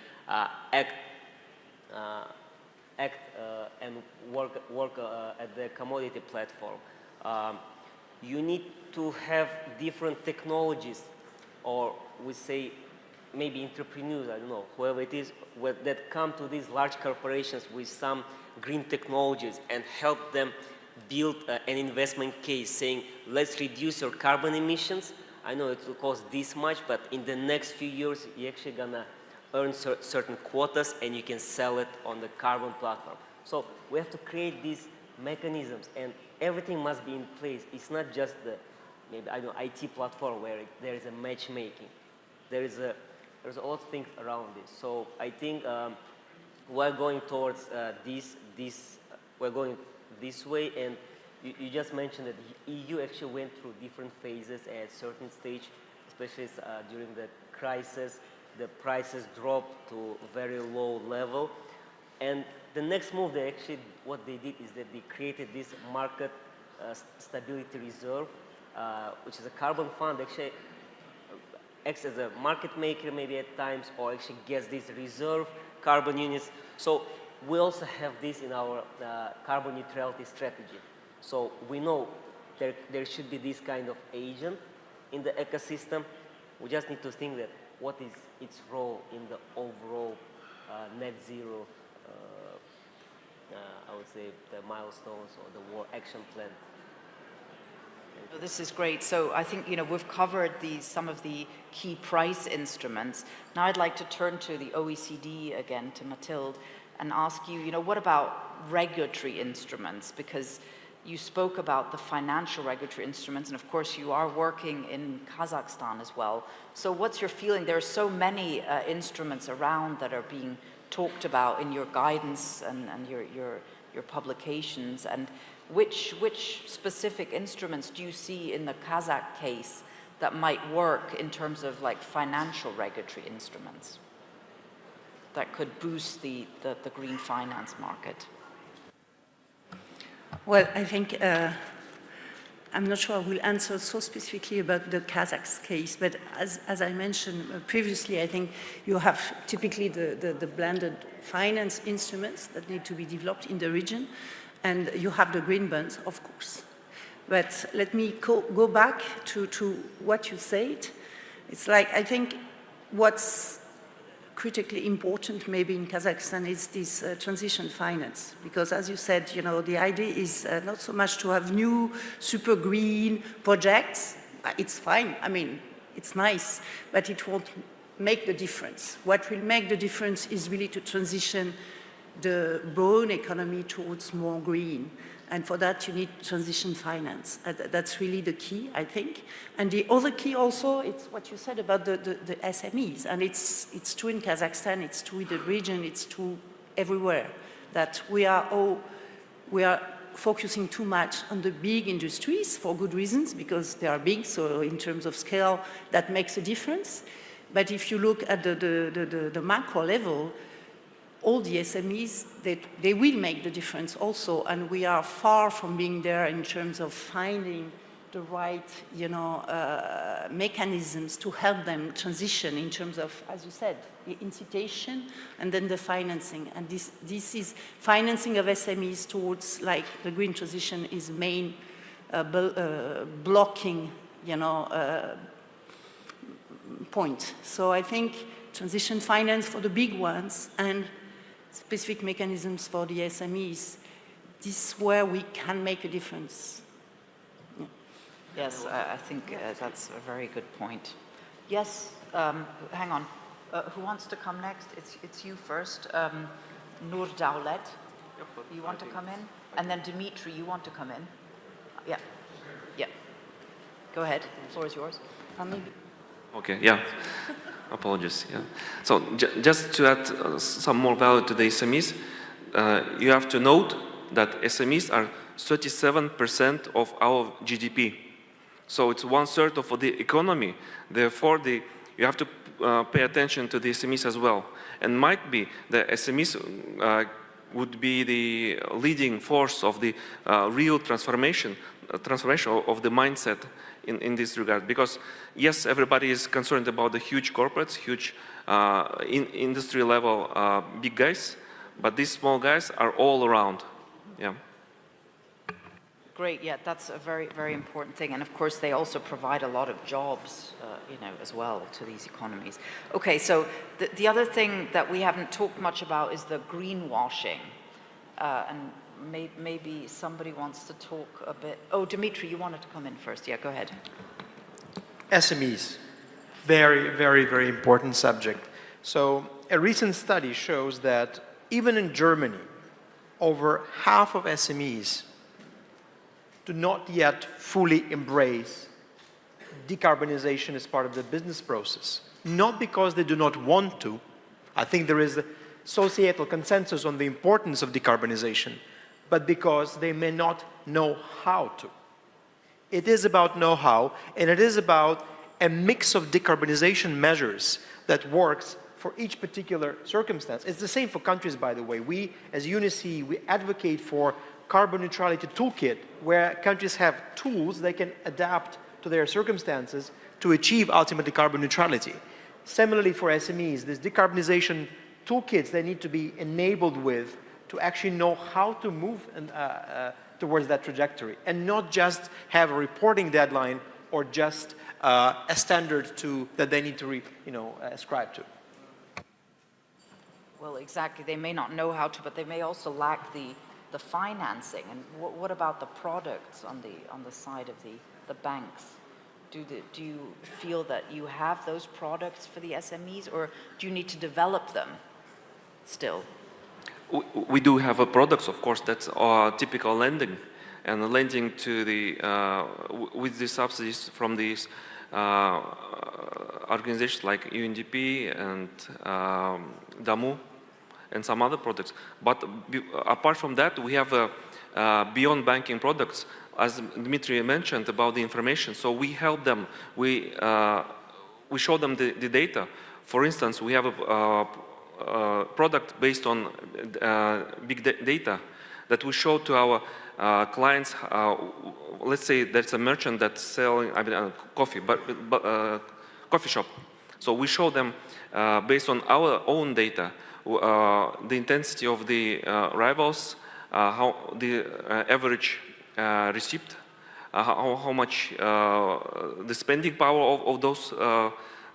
act and work at the commodity platform. You need to have different technologies, or we say maybe entrepreneurs, I don't know, whoever it is, that come to these large corporations with some green technologies and help them build an investment case saying, let's reduce your carbon emissions. I know it will cost this much, but in the next few years, you're actually gonna earn certain quotas and you can sell it on the carbon platform. So we have to create these mechanisms, and everything must be in place. It's not just the, maybe, I don't know, IT platform where there is a matchmaking. There's a lot of things around this. So I think we're going towards we're going this way, and you just mentioned that the EU actually went through different phases at a certain stage, especially during the crisis. The prices dropped to a very low level. And the next move, what they did is that they created this market stability reserve, which is a carbon fund, actually acts as a market maker maybe at times, or actually gets these reserve carbon units. So we also have this in our carbon neutrality strategy. So we know there should be this kind of agent in the ecosystem. We just need to think that what is its role in the overall net zero, I would say, the milestones or the war action plan. This is great. So I think, you know, we've covered some of the key price instruments. Now I'd like to turn to the OECD again, to Mathilde, and ask you, you know, what about regulatory instruments? Because you spoke about the financial regulatory instruments, and of course you are working in Kazakhstan as well. So what's your feeling? There are so many instruments around that are being talked about in your guidance and your publications, and which specific instruments do you see in the Kazakh case that might work in terms of like financial regulatory instruments? that could boost the green finance market? Well, I think, I'm not sure I will answer so specifically about the Kazakh case, but as I mentioned previously, I think you have typically the blended finance instruments that need to be developed in the region, and you have the green bonds, of course. But let me go back to what you said. It's like, I think what's critically important maybe in Kazakhstan is this transition finance, because as you said, you know, the idea is not so much to have new super green projects. It's fine, I mean, it's nice, but it won't make the difference. What will make the difference is really to transition the brown economy towards more green. And for that, you need transition finance. That's really the key, I think. And the other key also, it's what you said about the SMEs. And it's true in Kazakhstan, it's true in the region, it's true everywhere, that we are focusing too much on the big industries for good reasons, because they are big, so in terms of scale, that makes a difference. But if you look at the macro level, all the SMEs, they will make the difference also, and we are far from being there in terms of finding the right, you know, mechanisms to help them transition in terms of, as you said, the incitation and then the financing. And this is financing of SMEs towards, like, the green transition is main blocking, you know, point. So I think transition finance for the big ones and specific mechanisms for the SMEs, this is where we can make a difference. Yeah. Yes, I think that's a very good point. Yes, hang on. Who wants to come next? It's you first. Nur Dawlet, you want to come in? And then Dimitri, you want to come in? Yeah. Yeah. Go ahead. The floor is yours. Okay, yeah. Apologies, yeah. So just to add some more value to the SMEs, you have to note that SMEs are 37% of our GDP. So it's 1/3 of the economy. Therefore, you have to pay attention to the SMEs as well. And might be the SMEs would be the leading force of the real transformation of the mindset in this regard. Because yes, everybody is concerned about the huge corporates, huge industry level big guys, but these small guys are all around. Yeah. Great, yeah, that's a very, very important thing. And of course, they also provide a lot of jobs, you know, as well to these economies. Okay, so the other thing that we haven't talked much about is the greenwashing. And maybe somebody wants to talk a bit. Oh, Dimitri, you wanted to come in first. Yeah, go ahead. SMEs, very, very, very important subject. So a recent study shows that even in Germany, over half of SMEs do not yet fully embrace decarbonization as part of the business process. Not because they do not want to. I think there is a societal consensus on the importance of decarbonization, but because they may not know how to. It is about know-how, and it is about a mix of decarbonization measures that works for each particular circumstance. It's the same for countries, by the way. We, as UNICE, we advocate for carbon neutrality toolkit, where countries have tools they can adapt to their circumstances to achieve ultimately carbon neutrality. Similarly for SMEs, these decarbonization toolkits, they need to be enabled with to actually know how to move towards that trajectory, and not just have a reporting deadline or just a standard that they need to ascribe to. Well, exactly. They may not know how to, but they may also lack the financing. And what about the products on the side of the banks? Do you feel that you have those products for the SMEs, or do you need to develop them still? We do have a products, of course, that's typical lending, and lending to with the subsidies from these organizations like UNDP and DAMU and some other products. But apart from that, we have beyond banking products, as Dmitry mentioned about the information. So we help them. We show them the data. For instance, we have product based on big data that we show to our clients. Let's say there's a merchant that's selling coffee, coffee shop. So we show them based on our own data the intensity of the rivals, how the average receipt, how much the spending power of those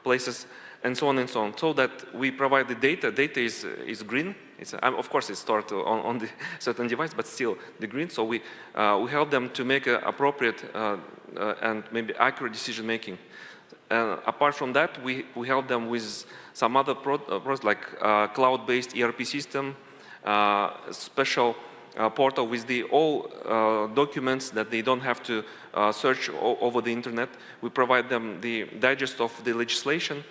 places, and so on and so on. So that we provide the data. Data is green. It's, of course, it's stored on the certain device, but still the green. So we help them to make an appropriate and maybe accurate decision making. Apart from that, we help them with some other products like cloud-based ERP system, special portal with all documents that they don't have to search over the internet. We provide them the digest of the legislation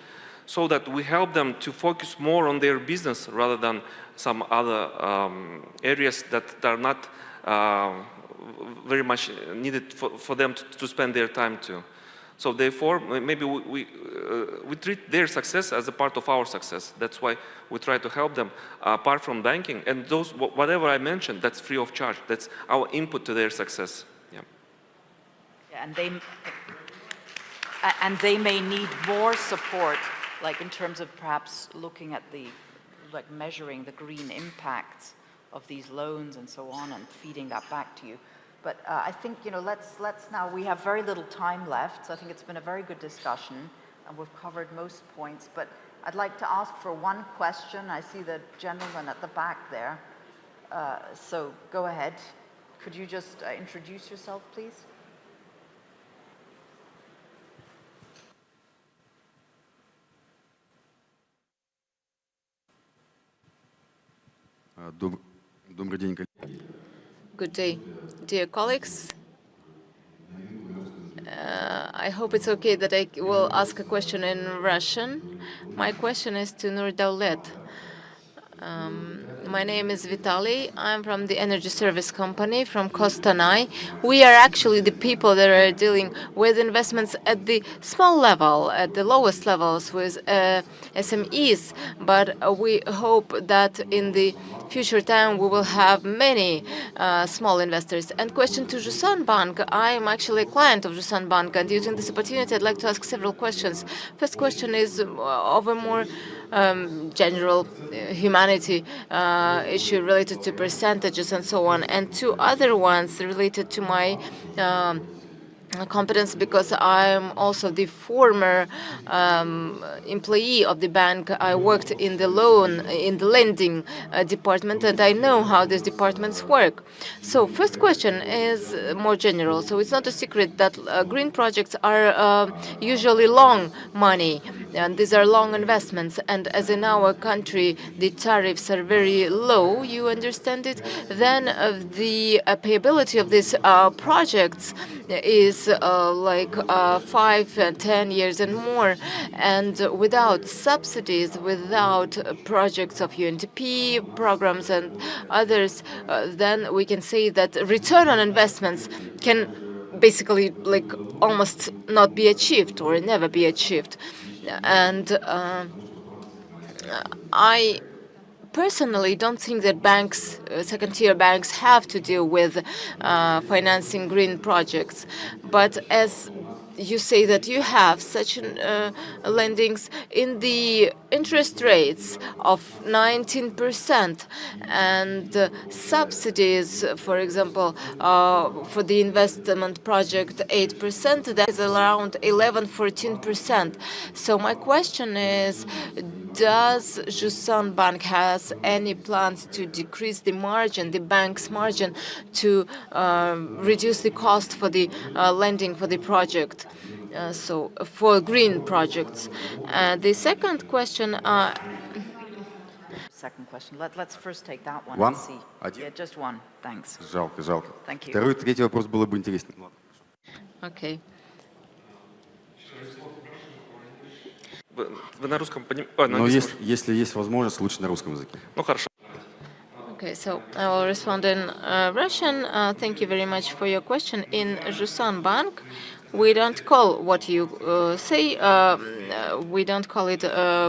so that we help them to focus more on their business rather than some other areas that are not very much needed for them to spend their time to. So therefore, maybe we treat their success as a part of our success. That's why we try to help them apart from banking. And those, whatever I mentioned, that's free of charge. That's our input to their success. Yeah. Yeah, and they may need more support, like in terms of perhaps looking at like measuring the green impacts of these loans and so on, and feeding that back to you. But I think, let's now, we have very little time left, so I think it's been a very good discussion, and we've covered most points. But I'd like to ask for one question. I see the gentleman at the back there. So go ahead. Could you just introduce yourself, please? Добрый день, коллеги. Good day, dear colleagues. I hope it's okay that I will ask a question in Russian. My question is to Nur Daulet. My name is Vitaly. I'm from the energy service company from Kostanay. We are actually the people that are dealing with investments at the small level, at the lowest levels with SMEs. But we hope that in the future time we will have many small investors. And question to Jusan Bank. I'm actually a client of Jusan Bank, and using this opportunity, I'd like to ask several questions. First question is of a more general humanity issue related to percentages and so on, and two other ones related to my competence, because I'm also the former employee of the bank. I worked in the lending department, and I know how these departments work. So first question is more general. So it's not a secret that green projects are usually long money, and these are long investments. And as in our country, the tariffs are very low, you understand it, then the payability of these projects is like 5 and 10 years and more. And without subsidies, without projects of UNDP programs and others, then we can say that return on investments can basically like almost not be achieved or never be achieved. And I personally don't think that banks, second-tier banks, have to deal with financing green projects. But as you say that you have such lendings in the interest rates of 19% and subsidies, for example, for the investment project 8%, that is around 11-14%. So my question is, does Jusan Bank has any plans to decrease the margin, the bank's margin, to reduce the cost for the lending for the project? So for green projects. The second question. Second question. Let's first take that one. One? And see. Один? Yeah, just one. Thanks. Жалко, жалко. Thank you. Второй, третий вопрос было бы интереснее. Okay. Вы на русском понимаете? Но если есть возможность, лучше на русском языке. Ну хорошо. Okay, so I will respond in Russian. Thank you very much for your question. In Jusan Bank, We don't call what you say, we don't call it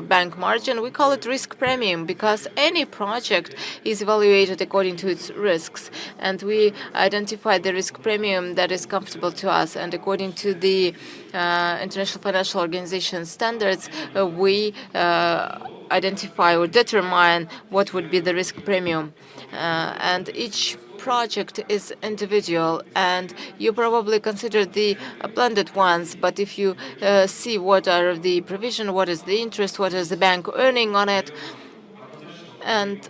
bank margin, we call it risk premium, because any project is evaluated according to its risks. And we identify the risk premium that is comfortable to us. And according to the International Financial Organization standards, we identify or determine what would be the risk premium. And each project is individual, and you probably consider the blended ones, but if you see what are the provision, what is the interest, what is the bank earning on it, and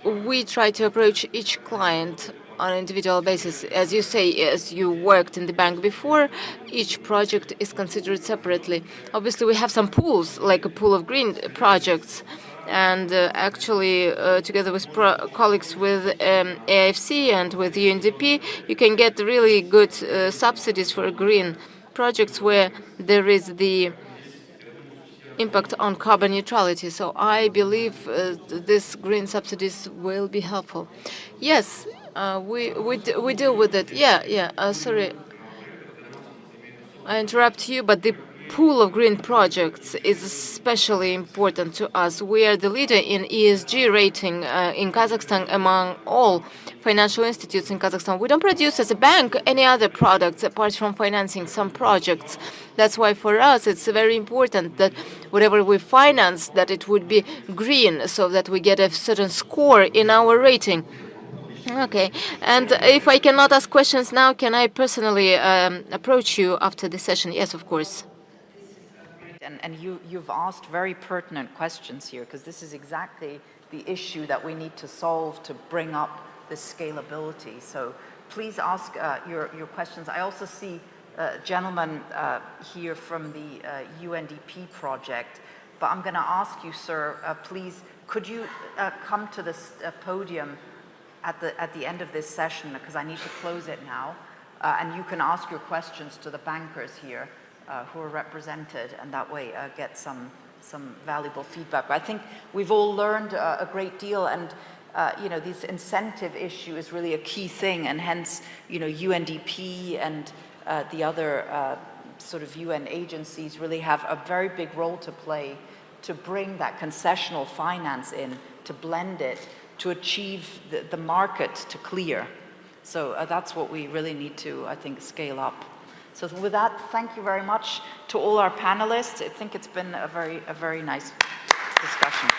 we try to approach each client on an individual basis. As you say, as you worked in the bank before, each project is considered separately. Obviously, we have some pools, like a pool of green projects, and actually, together with colleagues with AFC and with UNDP, you can get really good subsidies for green projects where there is the impact on carbon neutrality. So I believe these green subsidies will be helpful. Yes, we deal with it. Yeah. Sorry, I interrupt you, but the pool of green projects is especially important to us. We are the leader in ESG rating in Kazakhstan among all financial institutes in Kazakhstan. We don't produce as a bank any other products apart from financing some projects. That's why for us it's very important that whatever we finance, that it would be green, so that we get a certain score in our rating. Okay, and if I cannot ask questions now, can I personally approach you after the session? Yes, of course. And you've asked very pertinent questions here, because this is exactly the issue that we need to solve to bring up the scalability. So please ask your questions. I also see a gentleman here from the UNDP project, but I'm going to ask you, sir, please, could you come to this podium at the end of this session, because I need to close it now, and you can ask your questions to the bankers here who are represented, and that way get some valuable feedback. But I think we've all learned a great deal, and this incentive issue is really a key thing, and hence UNDP and the other sort of UN agencies really have a very big role to play to bring that concessional finance in, to blend it, to achieve the market to clear. So that's what we really need to, I think, scale up. So with that, thank you very much to all our panelists. I think it's been a very nice discussion.